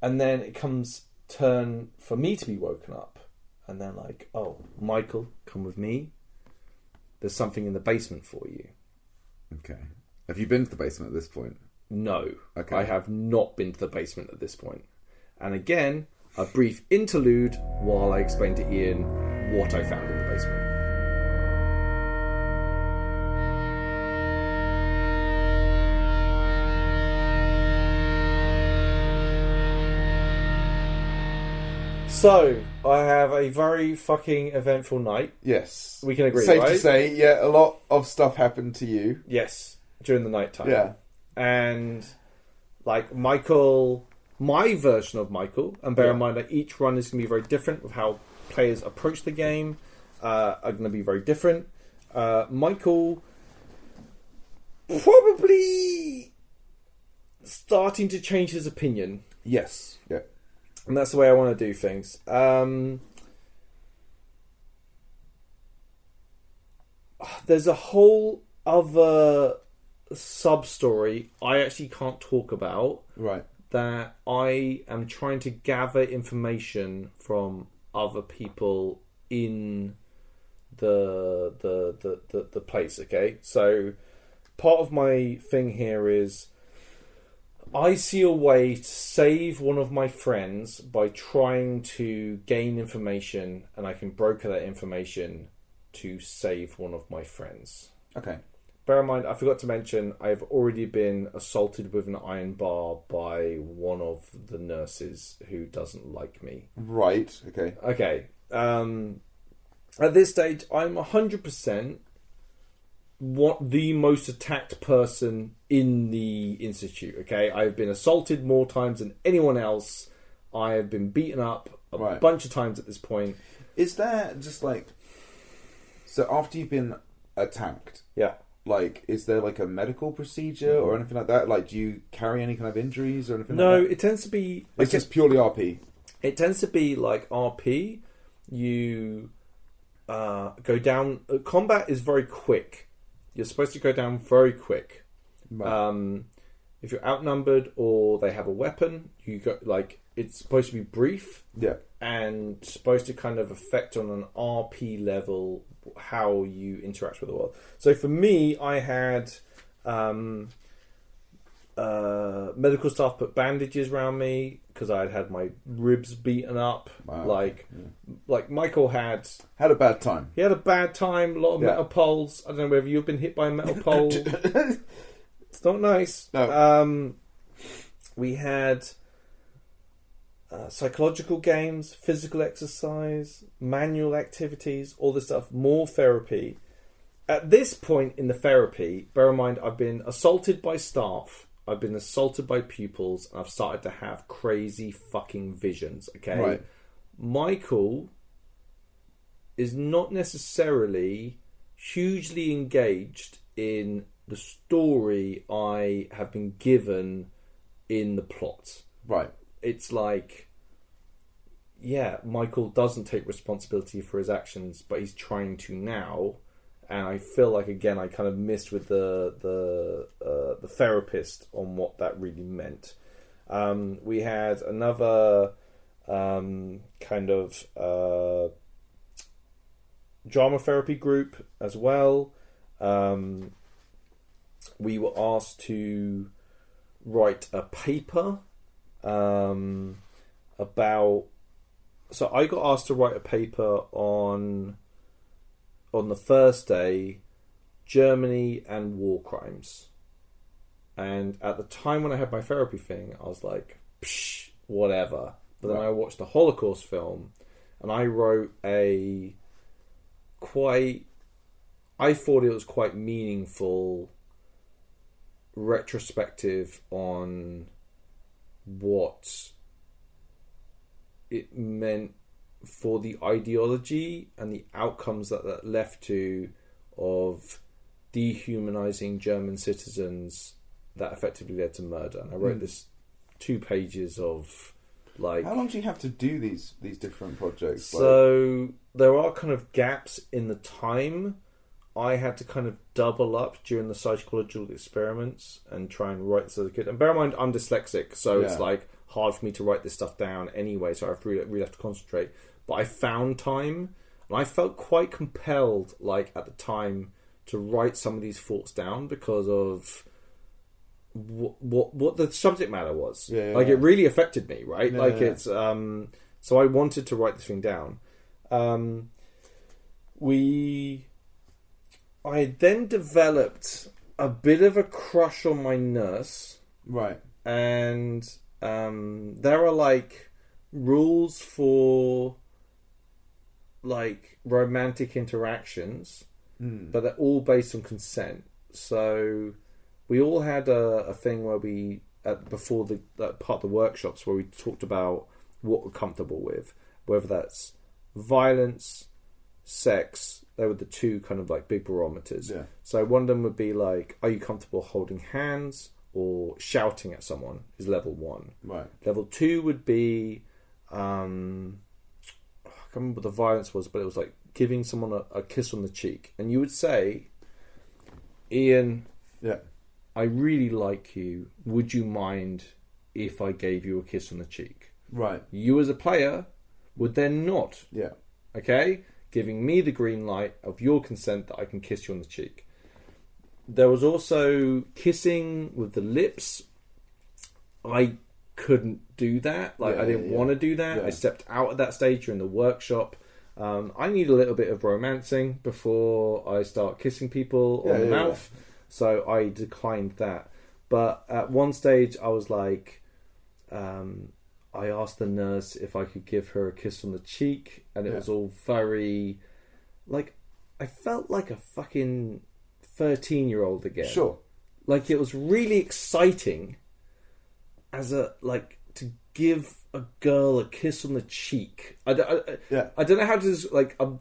And then it comes turn for me to be woken up. And they're like, oh, Michael, come with me. There's something in the basement for you. Okay. Have you been to the basement at this point? No. Okay. I have not been to the basement at this point. And again, a brief interlude while I explain to Ian what I found in the basement. So, I have a very fucking eventful night. Yes. We can agree, Safe right? to say, yeah, a lot of stuff happened to you. Yes, during the night time. Yeah. And, like, Michael, my version of Michael, and bear in mind that each run is going to be very different with how players approach the game, are going to be very different. Michael probably starting to change his opinion. Yes. Yeah. And that's the way I want to do things. There's a whole other sub-story I actually can't talk about. Right. That I am trying to gather information from other people in the place, okay? So part of my thing here is I see a way to save one of my friends by trying to gain information, and I can broker that information to save one of my friends. Okay. Bear in mind, I forgot to mention, I've already been assaulted with an iron bar by one of the nurses who doesn't like me. Right. Okay. Okay. At this stage, I'm 100% the most attacked person in the institute, okay? I've been assaulted more times than anyone else. I have been beaten up a bunch of times at this point. Is there just like... So after you've been attacked... Yeah. Like, is there like a medical procedure or anything like that? Like, do you carry any kind of injuries or anything no, like that? it tends to be... It's just purely RP? It tends to be like RP. You go down... Combat is very quick. You're supposed to go down very quick. Right. If you're outnumbered or they have a weapon, you go like it's supposed to be brief. Yeah. And supposed to kind of affect on an RP level how you interact with the world. So for me, I had medical staff put bandages around me because I had my ribs beaten up. Wow. Like Michael had a bad time. He had a bad time. A lot of metal poles. I don't know whether you've been hit by a metal pole. It's not nice. No. We had psychological games, physical exercise, manual activities, all this stuff, more therapy. At this point in the therapy, bear in mind, I've been assaulted by staff, I've been assaulted by pupils, and I've started to have crazy fucking visions, okay? Right. Michael is not necessarily hugely engaged in the story I have been given in the plot. Right. It's like Michael doesn't take responsibility for his actions, but he's trying to now. And I feel like, again, I kind of missed with the therapist on what that really meant. We had another kind of drama therapy group as well. We were asked to write a paper about... So I got asked to write a paper on the first day, Germany and war crimes. And at the time when I had my therapy thing, I was like, psh, whatever. But then I watched a Holocaust film, and I wrote I thought it was quite meaningful retrospective on what it meant for the ideology and the outcomes that left to of dehumanizing German citizens that effectively led to murder. And I wrote this 2 pages of like... How long do you have to do these different projects? So there are kind of gaps in the time. I had to kind of double up during the psychological experiments and try and write this as a kid. And bear in mind, I'm dyslexic, so it's like hard for me to write this stuff down anyway, so I really have to concentrate. But I found time, and I felt quite compelled, like, at the time, to write some of these thoughts down because of what the subject matter was. It really affected me, right? It's so I wanted to write this thing down. I then developed a bit of a crush on my nurse, right? And there are like rules for like romantic interactions, but they're all based on consent. So we all had a thing where we before that part of the workshops where we talked about what we're comfortable with, whether that's violence, sex. They were the 2 kind of like big barometers. Yeah. So one of them would be like, are you comfortable holding hands or shouting at someone? Is level 1. Right. Level 2 would be I can't remember what the violence was, but it was like giving someone a kiss on the cheek. And you would say, Ian, I really like you. Would you mind if I gave you a kiss on the cheek? Right. You as a player would then not. Yeah. Okay? Giving me the green light of your consent that I can kiss you on the cheek. There was also kissing with the lips. I couldn't do that. I didn't want to do that. Yeah. I stepped out at that stage during the workshop. I need a little bit of romancing before I start kissing people on the mouth. So I declined that. But at one stage I was like... I asked the nurse if I could give her a kiss on the cheek, and it was all very... Like, I felt like a fucking 13-year-old again. Sure. Like, it was really exciting as to give a girl a kiss on the cheek. I don't know how to...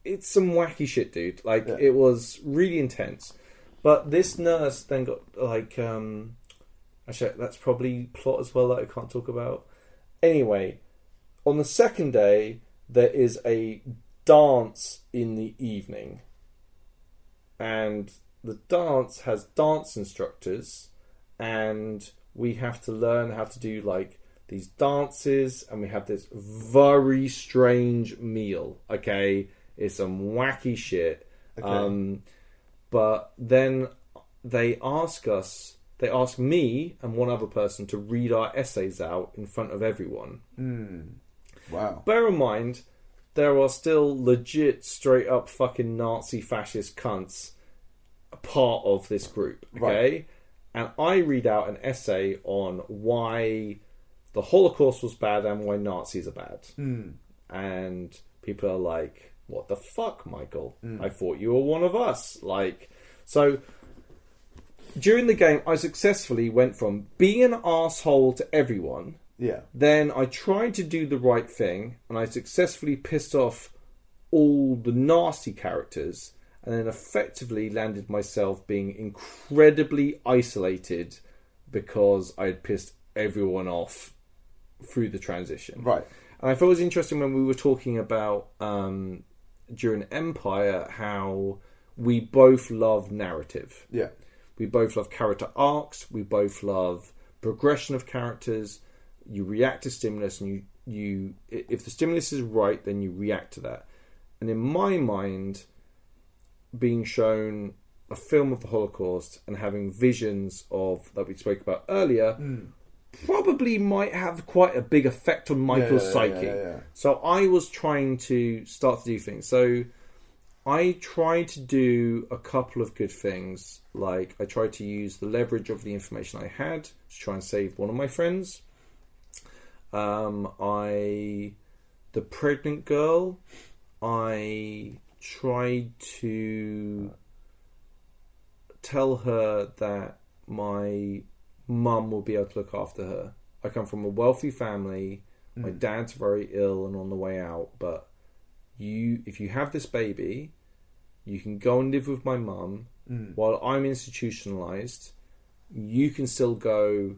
it's some wacky shit, dude. It was really intense. But this nurse then got, actually, that's probably plot as well that I can't talk about. Anyway, on the second day, there is a dance in the evening. And the dance has dance instructors. And we have to learn how to do, these dances. And we have this very strange meal, okay? It's some wacky shit. Okay. But then they ask me and one other person to read our essays out in front of everyone. Wow. Bear in mind, there are still legit, straight up fucking Nazi fascist cunts a part of this group, okay? Right. And I read out an essay on why the Holocaust was bad and why Nazis are bad. And people are like, what the fuck, Michael? I thought you were one of us. So... During the game, I successfully went from being an asshole to everyone. Yeah. Then I tried to do the right thing, and I successfully pissed off all the nasty characters, and then effectively landed myself being incredibly isolated because I had pissed everyone off through the transition. Right. And I thought it was interesting when we were talking about during Empire how we both love narrative. Yeah. We both love character arcs. We both love progression of characters. You react to stimulus, and you if the stimulus is right, then you react to that. And in my mind, being shown a film of the Holocaust and having visions of that we spoke about earlier probably might have quite a big effect on Michael's psyche. Yeah. So I was trying to start to do things. So I tried to do a couple of good things. Like I tried to use the leverage of the information I had to try and save one of my friends. The pregnant girl, I tried to tell her that my mum will be able to look after her. I come from a wealthy family. My dad's very ill and on the way out, but if you have this baby, you can go and live with my mum while I'm institutionalized. You can still go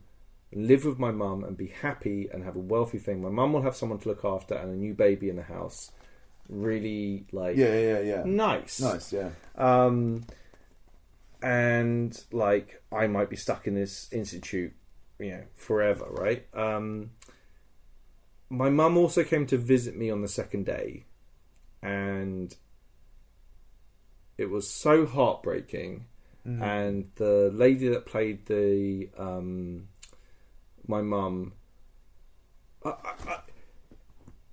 live with my mum and be happy and have a wealthy thing. My mum will have someone to look after and a new baby in the house. Really, like... Yeah. Nice, yeah. And, like, I might be stuck in this institute, forever, right? My mum also came to visit me on the second day. And it was so heartbreaking. And the lady that played my mum,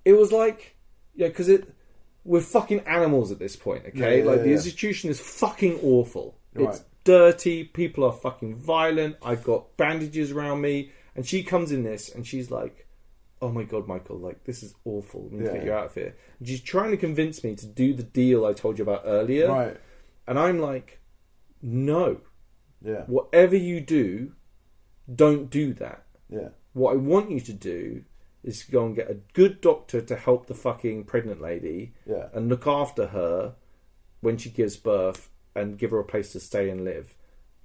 it was like, because we're fucking animals at this point, okay? The institution is fucking awful. Right. It's dirty, people are fucking violent, I've got bandages around me, and she comes in this and she's like, oh my god, Michael, like, this is awful, we need to get you out of here. And she's trying to convince me to do the deal I told you about earlier. Right. And I'm like, no. Yeah. Whatever you do, don't do that. Yeah. What I want you to do is go and get a good doctor to help the fucking pregnant lady and look after her when she gives birth and give her a place to stay and live.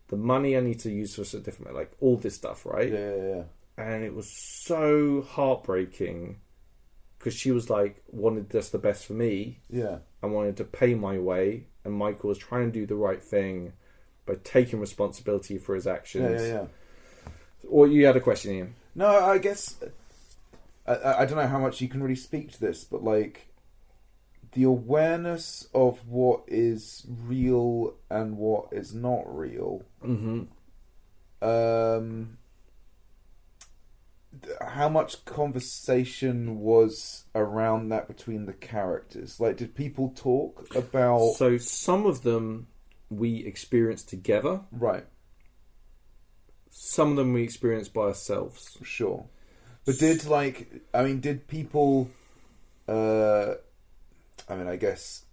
The money I need to use for a different, like, all this stuff, right? Yeah. And it was so heartbreaking because she was like, wanted just the best for me. Yeah. And wanted to pay my way. And Michael was trying to do the right thing by taking responsibility for his actions. Yeah. Or you had a question, Ian? No, I guess... I don't know how much you can really speak to this, but, like, the awareness of what is real and what is not real. How much conversation was around that between the characters? Like, did people talk about... So, some of them we experienced together. Right. Some of them we experienced by ourselves. Sure. But did people... I guess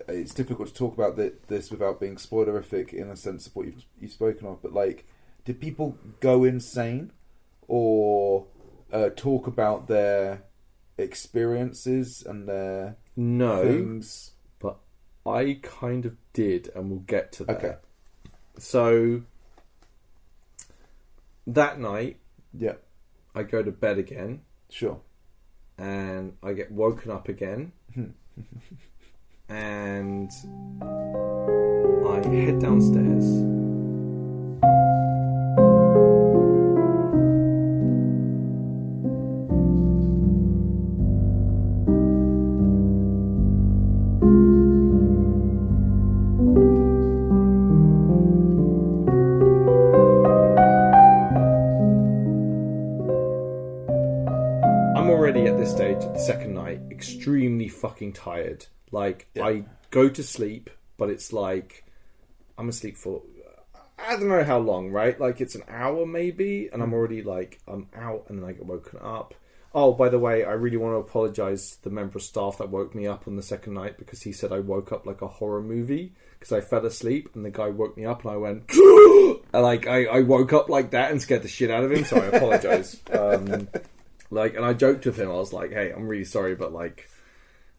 it's difficult to talk about this without being spoilerific in a sense of what you've spoken of, but, like, did people go insane or talk about their experiences and their things? But I kind of did, and we'll get to that. Okay. So, that night... Yeah. I go to bed again. Sure. And I get woken up again. And I head downstairs. Stage at the second night, extremely fucking tired. Like, I go to sleep, but it's like I'm asleep for I don't know how long, right? Like, it's an hour maybe, and I'm already like, I'm out, and then I get woken up. Oh, by the way, I really want to apologise to the member of staff that woke me up on the second night, because he said I woke up like a horror movie because I fell asleep and the guy woke me up and I went and like I woke up like that and scared the shit out of him, so I apologise. Like, and I joked with him. I was like, "Hey, I'm really sorry, but like,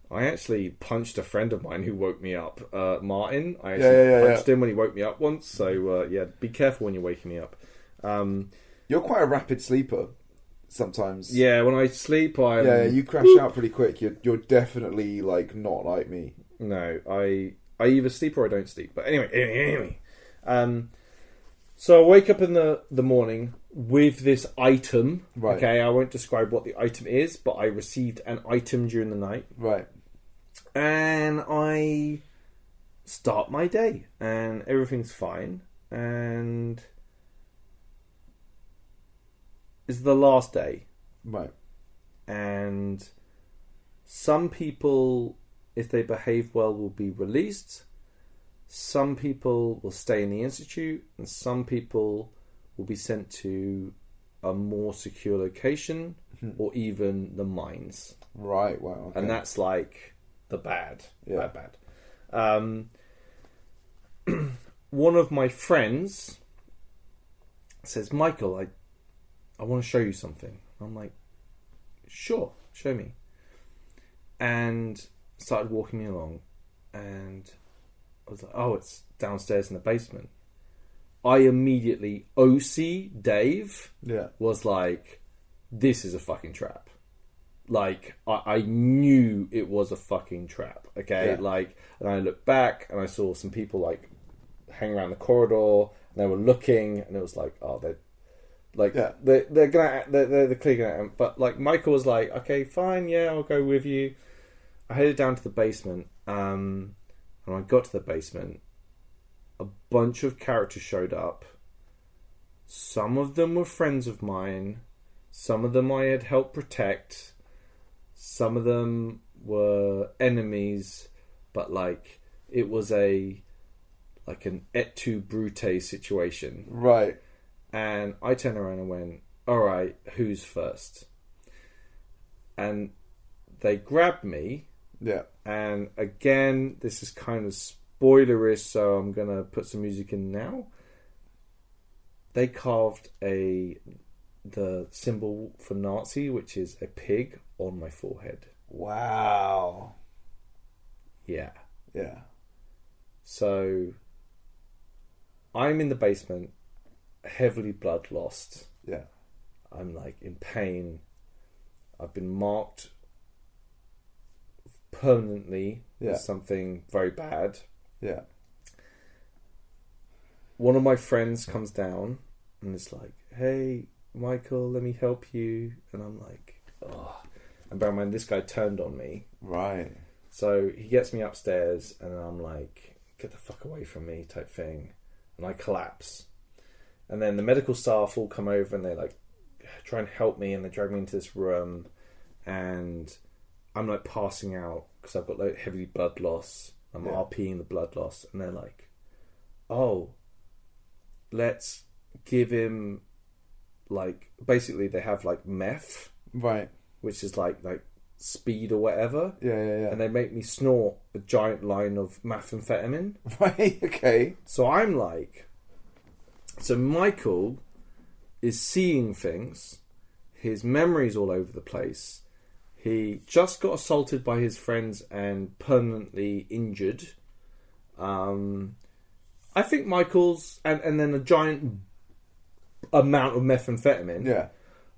I actually punched a friend of mine who woke me up, Martin. I actually punched him when he woke me up once. So be careful when you're waking me up." You're quite a rapid sleeper. sometimes. Yeah, when I sleep, you crash out pretty quick. You're definitely like not like me. No, I either sleep or I don't sleep. But anyway. So I wake up in the morning with this item. Right. Okay, I won't describe what the item is, but I received an item during the night. Right. And I start my day, and everything's fine. And it's the last day. Right. And some people, if they behave well, will be released. Some people will stay in the institute, and some people will be sent to a more secure location, or even the mines. Right. Wow. Okay. And that's like the bad. Yeah. Bad. One of my friends says, Michael, I want to show you something. I'm like, sure, show me. And started walking me along, and I was like, oh, it's downstairs in the basement. I immediately, OC Dave was like, this is a fucking trap. Like, I knew it was a fucking trap, okay? Yeah. Like, and I looked back, and I saw some people, like, hang around the corridor, and they were looking, and it was like, oh, they're clicking at him. But, like, Michael was like, okay, fine, yeah, I'll go with you. I headed down to the basement, and when I got to the basement, a bunch of characters showed up. Some of them were friends of mine. Some of them I had helped protect. Some of them were enemies. But, like, it was an et tu brute situation. Right. And I turned around and went, alright, who's first? And they grabbed me. Yeah. And again, this is kind of spoilerish, so I'm going to put some music in now. They carved the symbol for Nazi, which is a pig, on my forehead. Wow. Yeah. Yeah. So I'm in the basement, heavily blood lost. Yeah. I'm like in pain. I've been marked permanently with something very bad. Yeah. One of my friends comes down and is like, hey, Michael, let me help you. And I'm like, oh. And bear in mind, this guy turned on me. Right. So he gets me upstairs, and I'm like, get the fuck away from me type thing. And I collapse. And then the medical staff all come over, and they like try and help me, and they drag me into this room, and I'm like passing out because I've got like heavy blood loss. I'm RPing the blood loss, and they're like, oh, let's give him, like, basically they have like meth, right, which is like speed or whatever. Yeah. And they make me snort a giant line of methamphetamine. Right. Okay. So I'm like, so Michael is seeing things. His memory's all over the place. He just got assaulted by his friends and permanently injured. I think Michael's... And then a giant amount of methamphetamine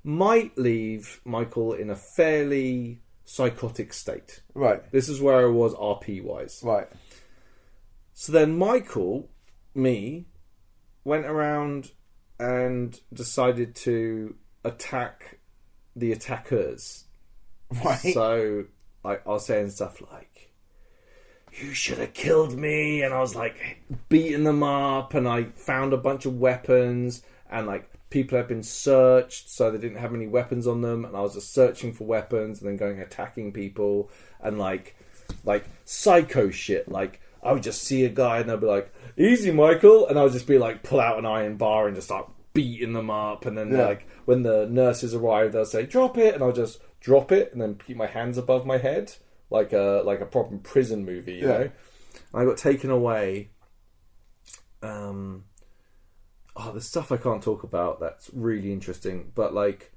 might leave Michael in a fairly psychotic state. Right. This is where I was RP-wise. Right. So then Michael, me, went around and decided to attack the attackers. Right. So I was saying stuff like, you should have killed me, and I was like beating them up, and I found a bunch of weapons, and like people had been searched so they didn't have any weapons on them, and I was just searching for weapons and then going attacking people, and like psycho shit. Like I would just see a guy and they'd be like, easy Michael, and I would just be like, pull out an iron bar and just start beating them up, and then like when the nurses arrive they'll say drop it, and I'll just drop it and then keep my hands above my head like a proper prison movie, you know. And I got taken away. There's stuff I can't talk about that's really interesting, but like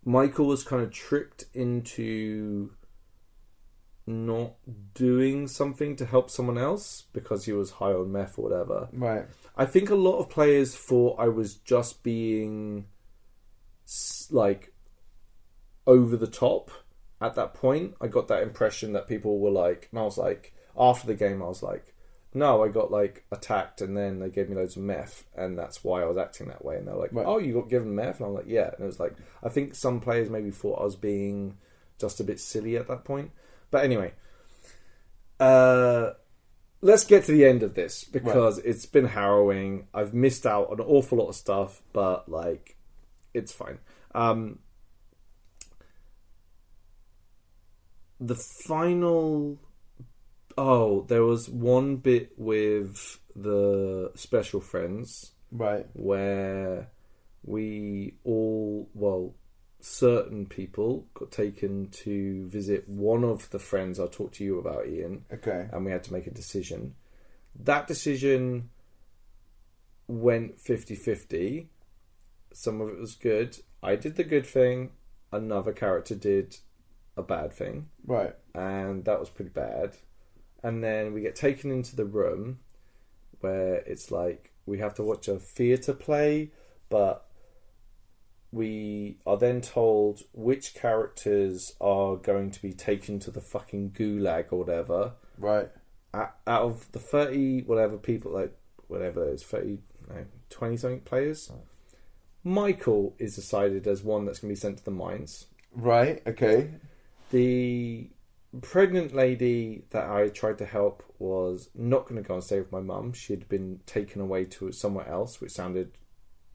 Michael was kind of tricked into not doing something to help someone else because he was high on meth or whatever. Right. I think a lot of players thought I was just being like over the top at that point. I got that impression that people were like, and I was like, after the game, I was like, no, I got like attacked and then they gave me loads of meth and that's why I was acting that way. And they're like, oh, you got given meth? And I'm like, yeah. And it was like, I think some players maybe thought I was being just a bit silly at that point. But anyway, let's get to the end of this because it's been harrowing. I've missed out on an awful lot of stuff, but like, it's fine. The final... Oh, there was one bit with the special friends. Right. Where we all, well, certain people got taken to visit one of the friends I talked to you about, Ian. Okay. And we had to make a decision. That decision went 50-50. Some of it was good. I did the good thing. Another character did a bad thing. Right. And that was pretty bad. And then we get taken into the room where it's like we have to watch a theatre play, but we are then told which characters are going to be taken to the fucking gulag or whatever. Right. Out of the 30 whatever people, like whatever it is, 30, 20 something players, Michael is decided as one that's going to be sent to the mines. Right, okay. The pregnant lady that I tried to help was not going to go and stay with my mum. She'd been taken away to somewhere else, which sounded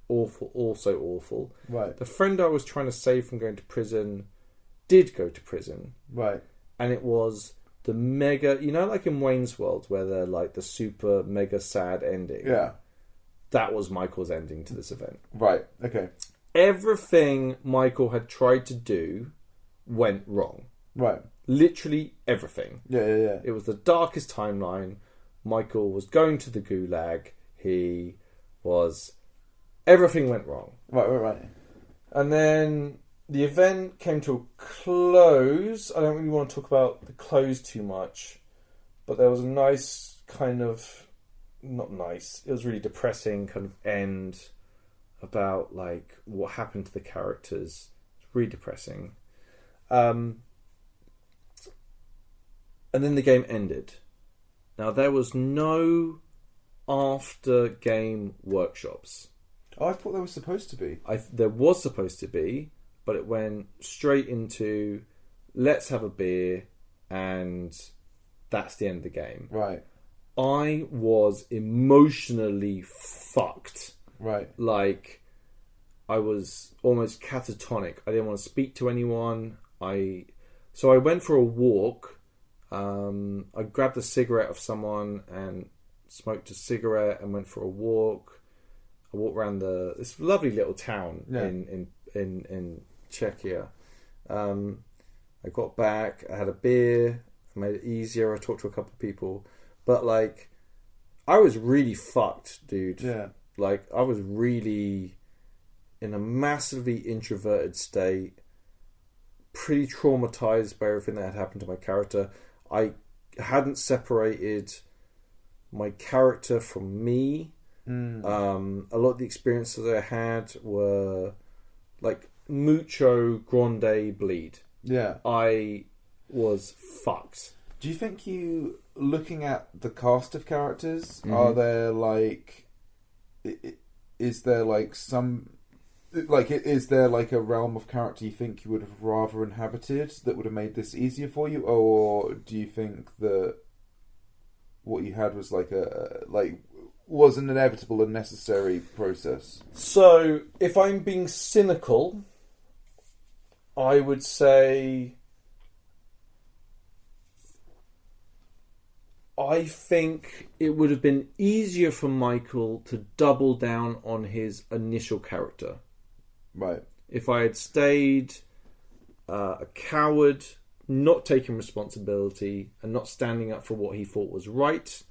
awful, also awful. Right. The friend I was trying to save from going to prison did go to prison. Right. And it was the mega, you know, like in Wayne's World, where they're like the super mega sad ending. Yeah. That was Michael's ending to this event. Right, okay. Everything Michael had tried to do went wrong. Right. Literally everything. Yeah. It was the darkest timeline. Michael was going to the gulag. He was... Everything went wrong. Right. And then the event came to a close. I don't really want to talk about the close too much, but there was a nice kind of... Not nice. It was really depressing kind of end about like what happened to the characters. It's really depressing. And then the game ended. Now, there was no after-game workshops. Oh, I thought there was supposed to be. There was supposed to be, but it went straight into, let's have a beer, and that's the end of the game. Right. I was emotionally fucked. Right. Like, I was almost catatonic. I didn't want to speak to anyone. So I went for a walk. I grabbed a cigarette off someone and smoked a cigarette and went for a walk. I walked around this lovely little town in Czechia. I got back. I had a beer. I made it easier. I talked to a couple of people, but like, I was really fucked, dude. Yeah. Like, I was really in a massively introverted state, pretty traumatized by everything that had happened to my character. I hadn't separated my character from me. A lot of the experiences that I had were like mucho grande bleed. Yeah. I was fucked. Do you think looking at the cast of characters, are there like... Is there like some... Like, is there like a realm of character you think you would have rather inhabited that would have made this easier for you, or do you think that what you had was was an inevitable and necessary process? So, if I'm being cynical, I would say I think it would have been easier for Michael to double down on his initial character. Right. If I had stayed a coward, not taking responsibility, and not standing up for what he thought was right,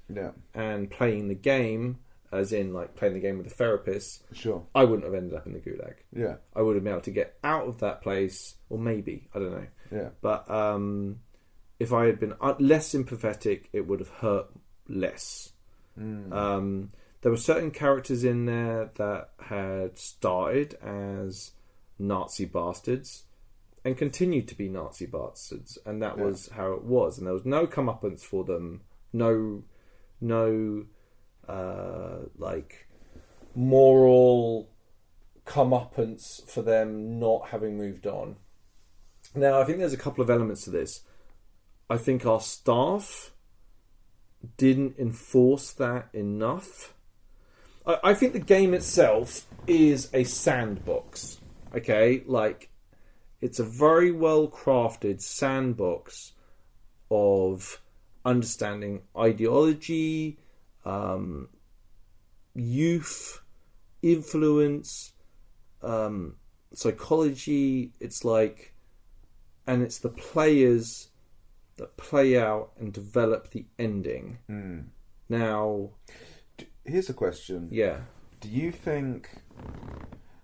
and playing the game, as in like playing the game with the therapist, sure, I wouldn't have ended up in the gulag. Yeah. I would have been able to get out of that place, or maybe, I don't know. Yeah. But if I had been less sympathetic, it would have hurt less. There were certain characters in there that had started as Nazi bastards, and continued to be Nazi bastards, and that was how it was. And there was no comeuppance for them, no like moral comeuppance for them not having moved on. Now, I think there's a couple of elements to this. I think our staff didn't enforce that enough. I think the game itself is a sandbox. Okay, like it's a very well crafted sandbox of understanding ideology, youth, influence, psychology. It's like, and it's the players that play out and develop the ending. Now, here's a question. Yeah. Do you think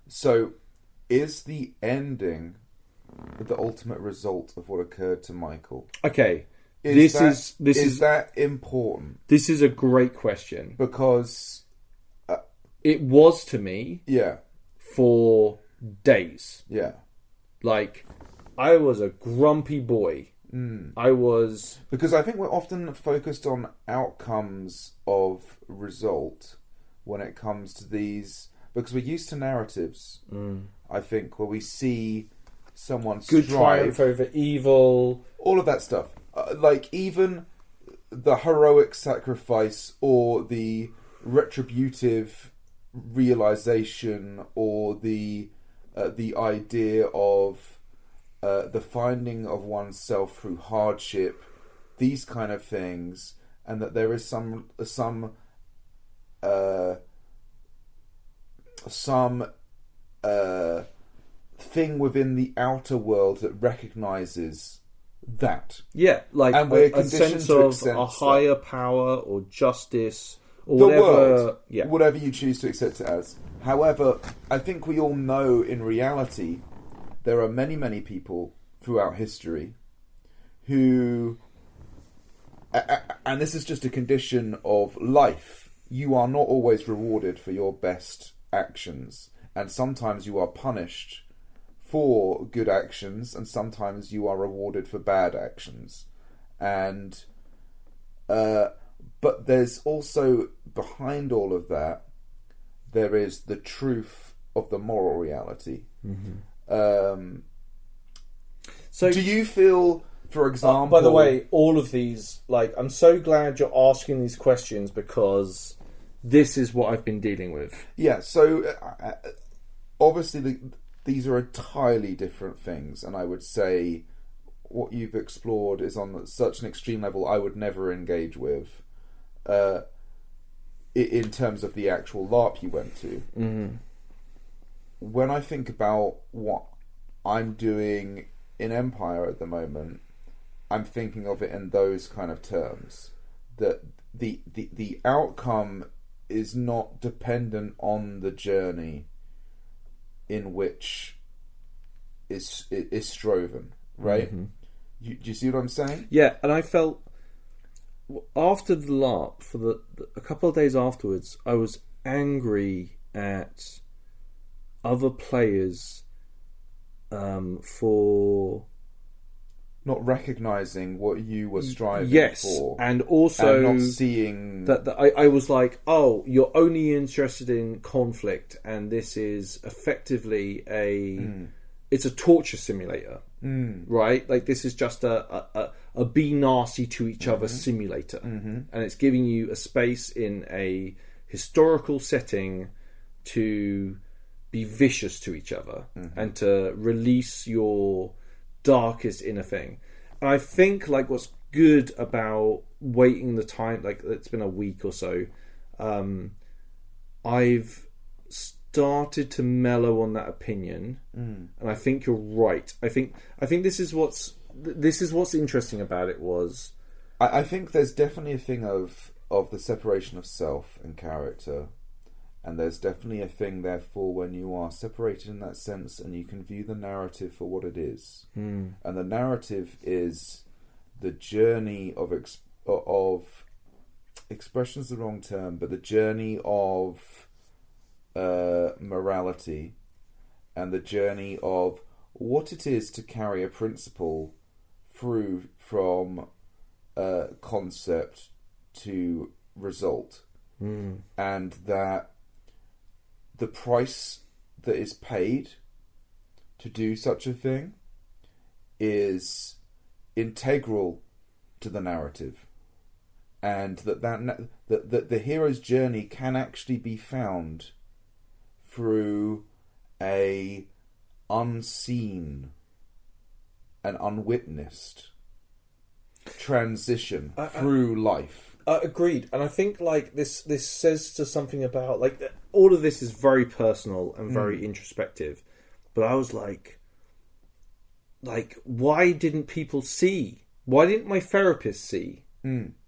so? Is the ending the ultimate result of what occurred to Michael? Okay. Is that important? This is a great question, because it was to me. Yeah. For days. Yeah. Like, I was a grumpy boy. I was... Because I think we're often focused on outcomes of result when it comes to these... Because we're used to narratives, I think, where we see someone good strive... triumph over evil. All of that stuff. Like, even the heroic sacrifice or the retributive realization or the idea of the finding of oneself through hardship, these kind of things, and that there is some thing within the outer world that recognizes that. Yeah, like and we're a sense of a higher power or justice or the whatever. World, yeah. Whatever you choose to accept it as. However, I think we all know in reality there are many, many people throughout history who, and this is just a condition of life, you are not always rewarded for your best actions, and sometimes you are punished for good actions, and sometimes you are rewarded for bad actions. And but there's also, behind all of that, there is the truth of the moral reality. So do you feel, for example... by the way, all of these, like, I'm so glad you're asking these questions, because this is what I've been dealing with. Yeah, so obviously these are entirely different things, and I would say what you've explored is on such an extreme level I would never engage with in terms of the actual LARP you went to. When I think about what I'm doing in Empire at the moment, I'm thinking of it in those kind of terms, that the outcome is not dependent on the journey in which is stroven, right? Do you see what I'm saying? Yeah, and I felt after the LARP, for a couple of days afterwards, I was angry at other players for not recognizing what you were striving for, and also and not seeing that I was like, oh, you're only interested in conflict, and this is effectively it's a torture simulator, right? Like, this is just a be nasty to each other simulator, and it's giving you a space in a historical setting to be vicious to each other and to release your darkest inner thing. And I think, like, what's good about waiting the time, like, it's been a week or so, I've started to mellow on that opinion, and I think you're right. I think this is what's interesting about it. Was I think there's definitely a thing of the separation of self and character. And there's definitely a thing, therefore, when you are separated in that sense and you can view the narrative for what it is. And the narrative is the journey of expression is the wrong term, but the journey of morality and the journey of what it is to carry a principle through from concept to result, and that the price that is paid to do such a thing is integral to the narrative, and that the hero's journey can actually be found through a unseen and unwitnessed transition through life. Agreed, and I think like this says to something about like all of this is very personal and very introspective, but I was like, why didn't people see? Why didn't my therapist see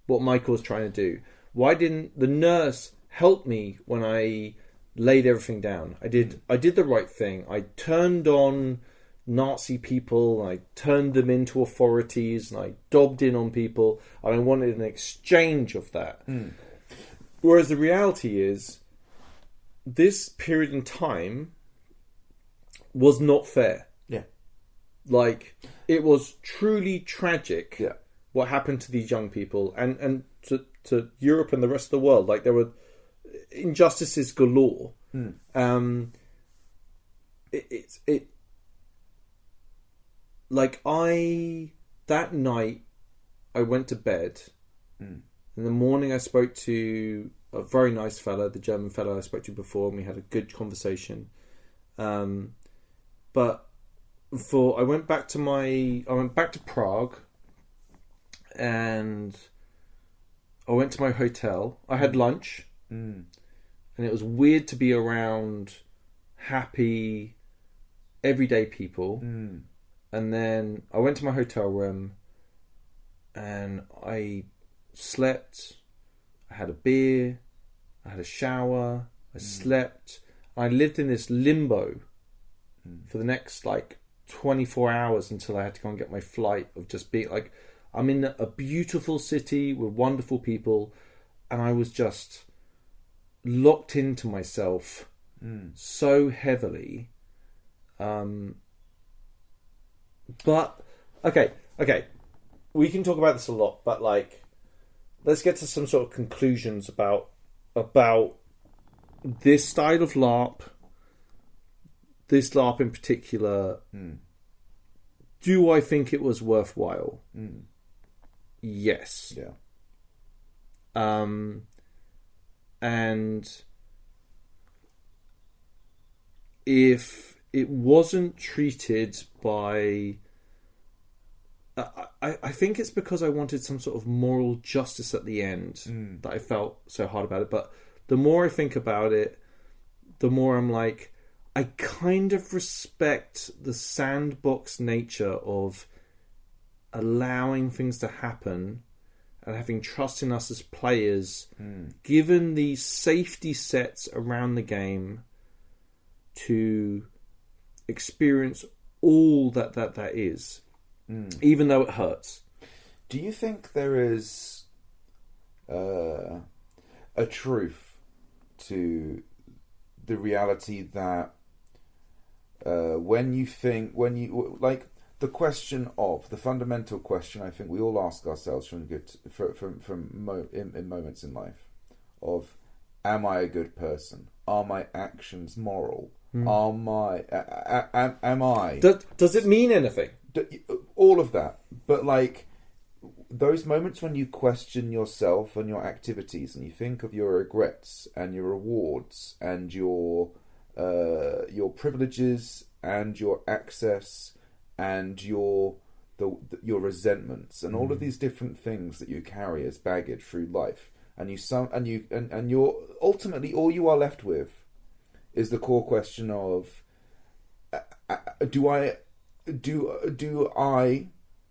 what Michael was trying to do? Why didn't the nurse help me when I laid everything down? I did the right thing. I turned on Nazi people, and I turned them into authorities, and I dobbed in on people, and I wanted an exchange of that. Whereas the reality is, this period in time was not fair. Yeah. Like, it was truly tragic. Yeah. What happened to these young people, and to Europe and the rest of the world. Like, there were injustices galore. That night I went to bed. In the morning I spoke to a very nice fella, the German fella I spoke to before, and we had a good conversation. But I went back to Prague, and I went to my hotel. I had lunch, and it was weird to be around happy, everyday people. And then I went to my hotel room, and I slept. I had a beer. I had a shower. I slept. I lived in this limbo for the next 24 hours until I had to go and get my flight, of just being like, I'm in a beautiful city with wonderful people, and I was just locked into myself so heavily. But okay, we can talk about this a lot, but let's get to some sort of conclusions about this style of LARP, this LARP in particular. Do I think it was worthwhile? Yes. Yeah. And if it wasn't treated by... I think it's because I wanted some sort of moral justice at the end that I felt so hard about it. But the more I think about it, the more I'm like, I kind of respect the sandbox nature of allowing things to happen and having trust in us as players, given the safety sets around the game, to experience all that is, even though it hurts. Do you think there is a truth to the reality that the fundamental question I think we all ask ourselves in moments in life of, am I a good person? Are my actions moral? Am I? Does it mean anything? All of that, but those moments when you question yourself and your activities, and you think of your regrets and your rewards and your privileges and your access and your resentments and all of these different things that you carry as baggage through life, and you're ultimately, all you are left with is the core question of, do I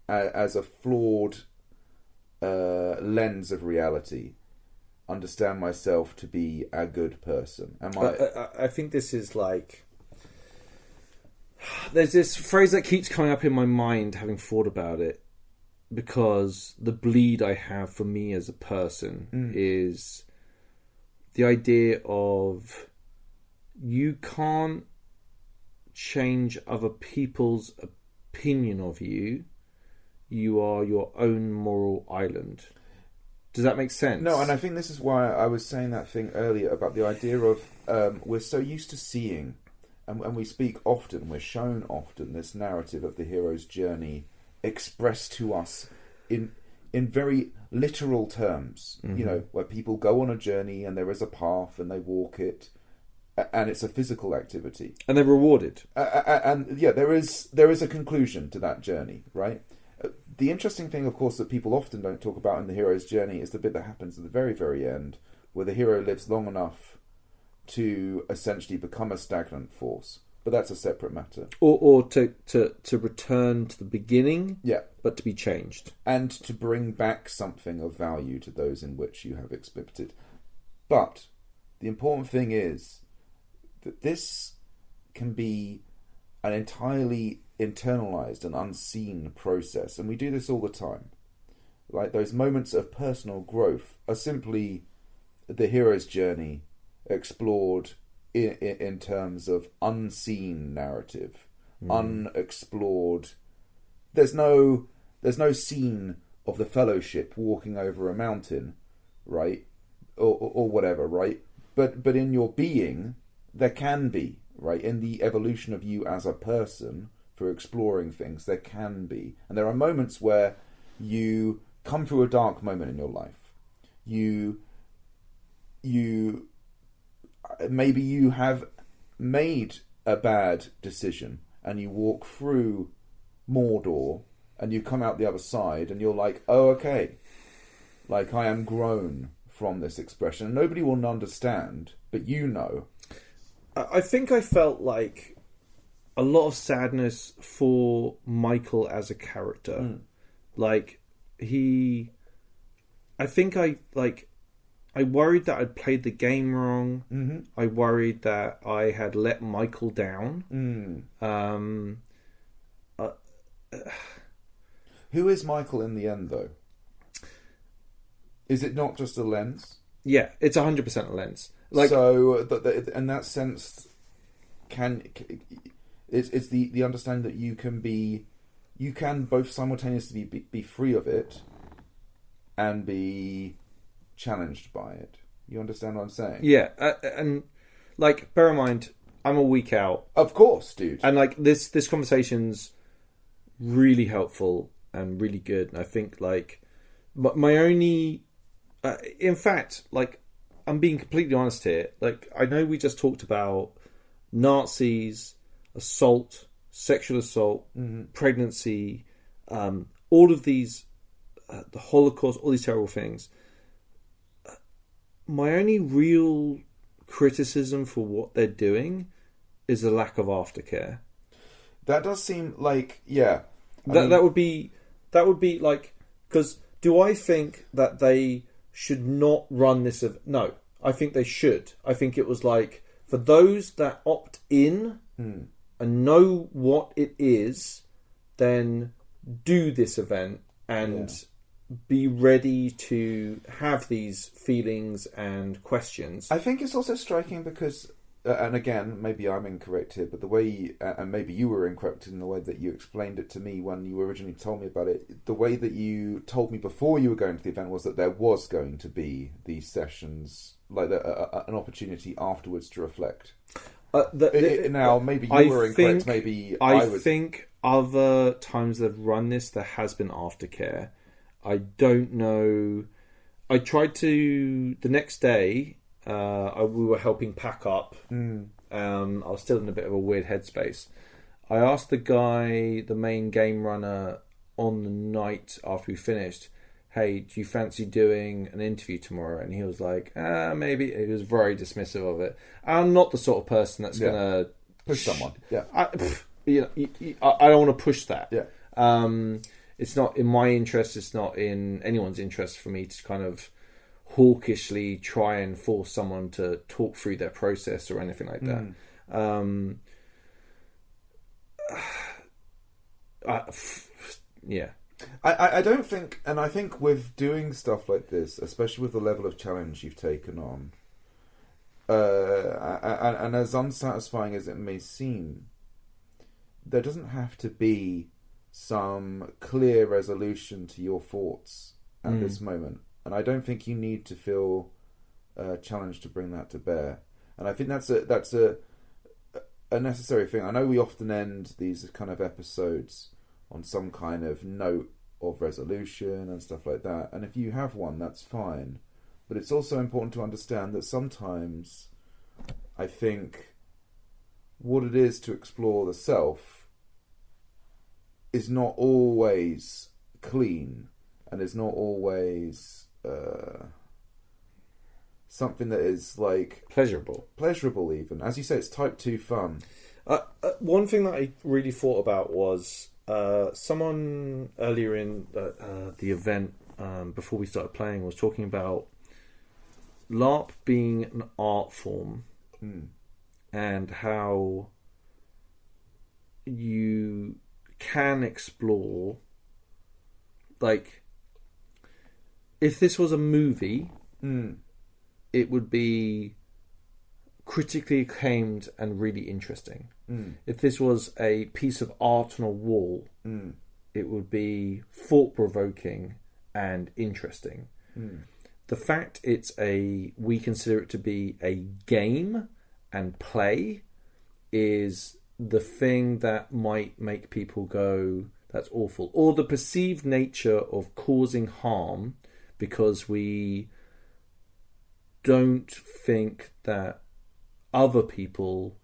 as a flawed lens of reality understand myself to be a good person? I think this is there's this phrase that keeps coming up in my mind, having thought about it, because the bleed I have for me as a person is the idea of, you can't change other people's opinion of you, you are your own moral island. Does that make sense? No, and I think this is why I was saying that thing earlier about the idea of we're so used to seeing, and we speak often, we're shown often this narrative of the hero's journey expressed to us in very literal terms. You know, where people go on a journey and there is a path and they walk it, and it's a physical activity, and they're rewarded. And yeah, there is a conclusion to that journey, right? The interesting thing, of course, that people often don't talk about in the hero's journey is the bit that happens at the very, very end, where the hero lives long enough to essentially become a stagnant force. But that's a separate matter. Or to return to the beginning, yeah, but to be changed. And to bring back something of value to those in which you have exhibited. But the important thing is that this can be an entirely internalized and unseen process, and we do this all the time. Like, those moments of personal growth are simply the hero's journey explored in terms of unseen narrative, unexplored. There's no scene of the Fellowship walking over a mountain, right, or whatever, right? But in your being, there can be, right, in the evolution of you as a person. For exploring things, there can be. And there are moments where you come through a dark moment in your life. You maybe you have made a bad decision and you walk through Mordor and you come out the other side and you're like, oh, okay. Like, I am grown from this expression. And nobody will understand, but you know. I think I felt like a lot of sadness for Michael as a character. Like, I worried that I'd played the game wrong. I worried that I had let Michael down. Who is Michael in the end, though? Is it not just a lens? Yeah, it's 100% a lens. Like, so, in that sense, it's the understanding that you can both simultaneously be free of it and be challenged by it. You understand what I'm saying? Yeah, and like, bear in mind, I'm a week out. Of course, dude. And like, this conversation's really helpful and really good. And I think, like, my only, in fact, like, I'm being completely honest here. Like, I know we just talked about Nazis, assault, sexual assault, pregnancy, all of these, the Holocaust, all these terrible things. My only real criticism for what they're doing is the lack of aftercare. That does seem like, yeah. That would be like, because do I think that they should not run this? No, I think they should. I think it was like, for those that opt in and know what it is, then do this event and be ready to have these feelings and questions. I think it's also striking because, and again, maybe I'm incorrect here, but the way, and maybe you were incorrect in the way that you explained it to me when you originally told me about it, the way that you told me before you were going to the event was that there was going to be these sessions, like an opportunity afterwards to reflect. Now, maybe you were incorrect, maybe I was. I think other times they've run this, there has been aftercare. I don't know. I tried to, the next day, we were helping pack up. I was still in a bit of a weird headspace. I asked the guy, the main game runner, on the night after we finished, hey, do you fancy doing an interview tomorrow? And he was like, maybe. He was very dismissive of it. I'm not the sort of person that's going to push someone. Yeah, I don't want to push that. Yeah. It's not in my interest. It's not in anyone's interest for me to kind of hawkishly try and force someone to talk through their process or anything like that. Yeah. I don't think, and I think with doing stuff like this, especially with the level of challenge you've taken on, and as unsatisfying as it may seem, there doesn't have to be some clear resolution to your thoughts at this moment, and I don't think you need to feel challenged to bring that to bear. And I think that's a necessary thing. I know we often end these kind of episodes on some kind of note of resolution and stuff like that, and if you have one, that's fine. But it's also important to understand that sometimes I think what it is to explore the self is not always clean, and is not always something that is like pleasurable even. As you say, it's type 2 fun. One thing that I really thought about was someone earlier in the event, before we started playing, was talking about LARP being an art form, and how you can explore, like, if this was a movie, it would be critically acclaimed and really interesting. If this was a piece of art on a wall, it would be thought-provoking and interesting. The fact we consider it to be a game and play is the thing that might make people go, that's awful. Or the perceived nature of causing harm because we don't think that other people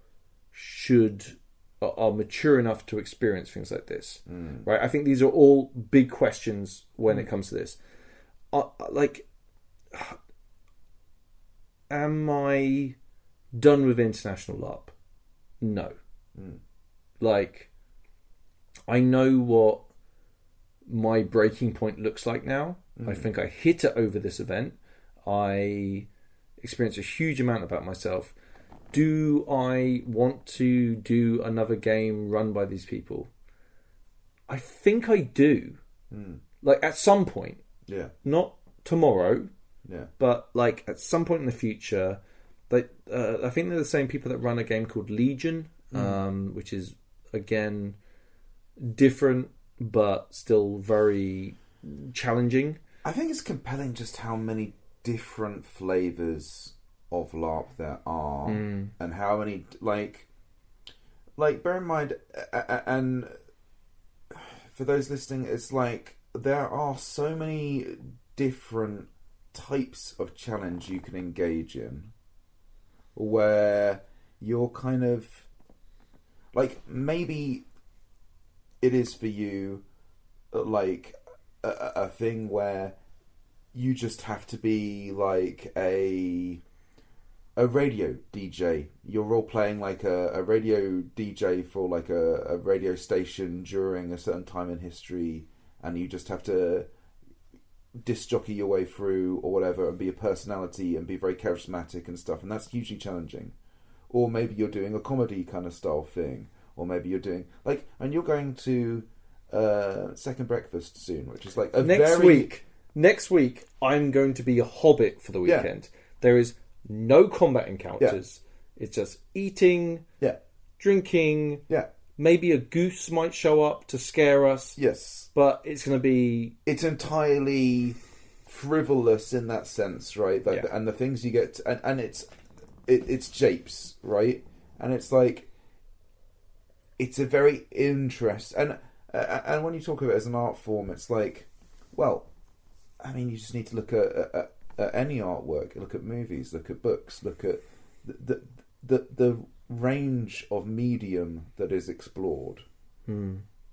are mature enough to experience things like this. Right? I think these are all big questions when it comes to this. Am I done with international LARP? No. Like, I know what my breaking point looks like now. I think I hit it over this event. I experienced a huge amount about myself. Do I want to do another game run by these people? I think I do. Like, at some point. Yeah. Not tomorrow. Yeah. But, like, at some point in the future. Like, I think they're the same people that run a game called Legion, which is, again, different, but still very challenging. I think it's compelling just how many different flavours of LARP there are, and how many, like bear in mind, and for those listening, it's like there are so many different types of challenge you can engage in, where you're kind of like, maybe it is for you like a thing where you just have to be like a radio DJ. You're role playing like a radio DJ for like a radio station during a certain time in history, and you just have to disc jockey your way through or whatever, and be a personality and be very charismatic and stuff, and that's hugely challenging. Or maybe you're doing a comedy kind of style thing, or maybe you're doing like, and you're going to Second Breakfast soon, which is like a Next week, I'm going to be a hobbit for the weekend. Yeah. There is no combat encounters. Yeah. It's just eating, drinking. Yeah. Maybe a goose might show up to scare us. Yes. But it's going to be... It's entirely frivolous in that sense, right? Like, and the things you get... And it's japes, right? And it's like... It's a very interesting... And when you talk of it as an art form, it's like... Well... I mean, you just need to look at any artwork. Look at movies. Look at books. Look at the range of medium that is explored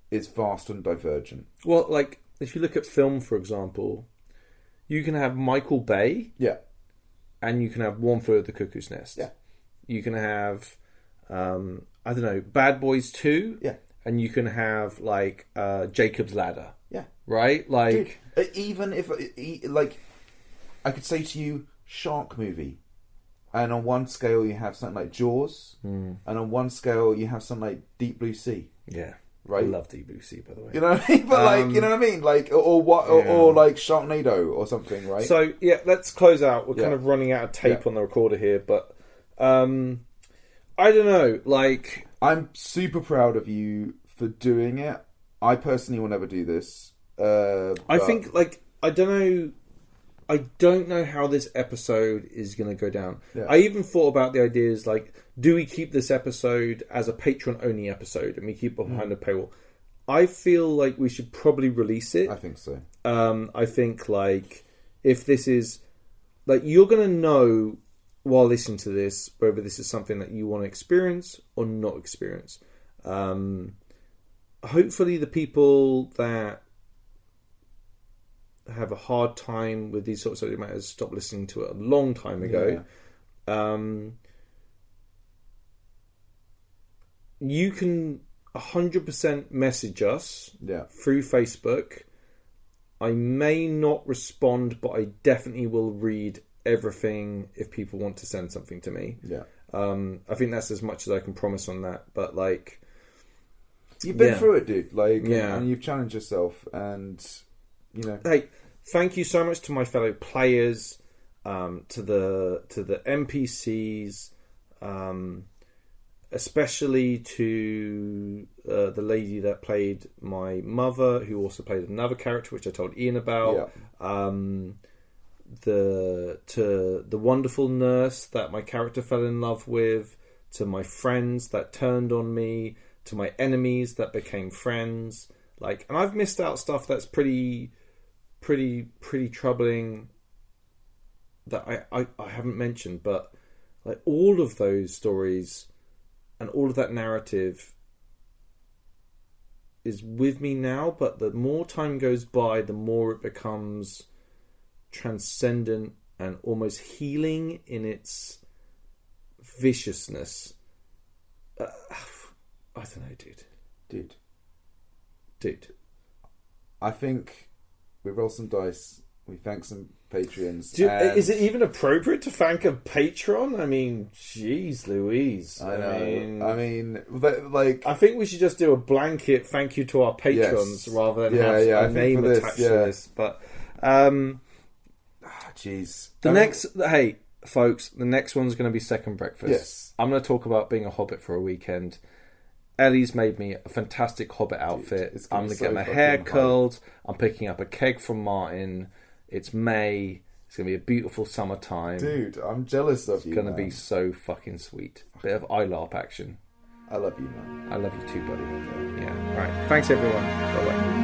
is vast and divergent. Well, like if you look at film, for example, you can have Michael Bay, and you can have One Flew Over the Cuckoo's Nest. Yeah, you can have I don't know, Bad Boys 2. Yeah, and you can have like Jacob's Ladder. Yeah, right. Like. Dude, even if, like, I could say to you, shark movie, and on one scale you have something like Jaws, and on one scale you have something like Deep Blue Sea. Yeah, right. I love Deep Blue Sea, by the way. You know what I mean? But like, you know what I mean? Like, or like Sharknado or something, right? So yeah, let's close out. We're kind of running out of tape on the recorder here, but I don't know. Like, I'm super proud of you for doing it. I personally will never do this. I think, like, I don't know how this episode is going to go down. Yeah. I even thought about the ideas, like, do we keep this episode as a Patreon-only episode and we keep it behind a paywall? I feel like we should probably release it. I think so. I think, like, if this is... Like, you're going to know while listening to this whether this is something that you want to experience or not experience. Hopefully the people that have a hard time with these sorts of subject matters stopped listening to it a long time ago. Yeah. You can 100% message us through Facebook. I may not respond, but I definitely will read everything if people want to send something to me. Yeah. I think that's as much as I can promise on that. But, like... You've been through it, dude. Like, and you've challenged yourself, and, you know... Hey, thank you so much to my fellow players, to the NPCs, especially to the lady that played my mother, who also played another character, which I told Ian about. Yeah. To the wonderful nurse that my character fell in love with, to my friends that turned on me, to my enemies that became friends. Like, and I've missed out stuff that's pretty troubling that I haven't mentioned, but like all of those stories and all of that narrative is with me now, but the more time goes by, the more it becomes transcendent and almost healing in its viciousness. I don't know, dude. I think we roll some dice. We thank some Patreons. Is it even appropriate to thank a patron? I mean, jeez Louise. I know. I mean, like... I think we should just do a blanket thank you to our patrons rather than have a name attached to this. But, jeez. Hey, folks, the next one's going to be Second Breakfast. Yes. I'm going to talk about being a hobbit for a weekend. Ellie's made me a fantastic hobbit outfit. Dude, I'm going to get my hair curled. I'm picking up a keg from Martin. It's May. It's going to be a beautiful summertime. Dude, I'm jealous of you, It's going to be so fucking sweet. Bit of LARP action. I love you, man. I love you too, buddy. Yeah. All right. Thanks, everyone. Bye-bye.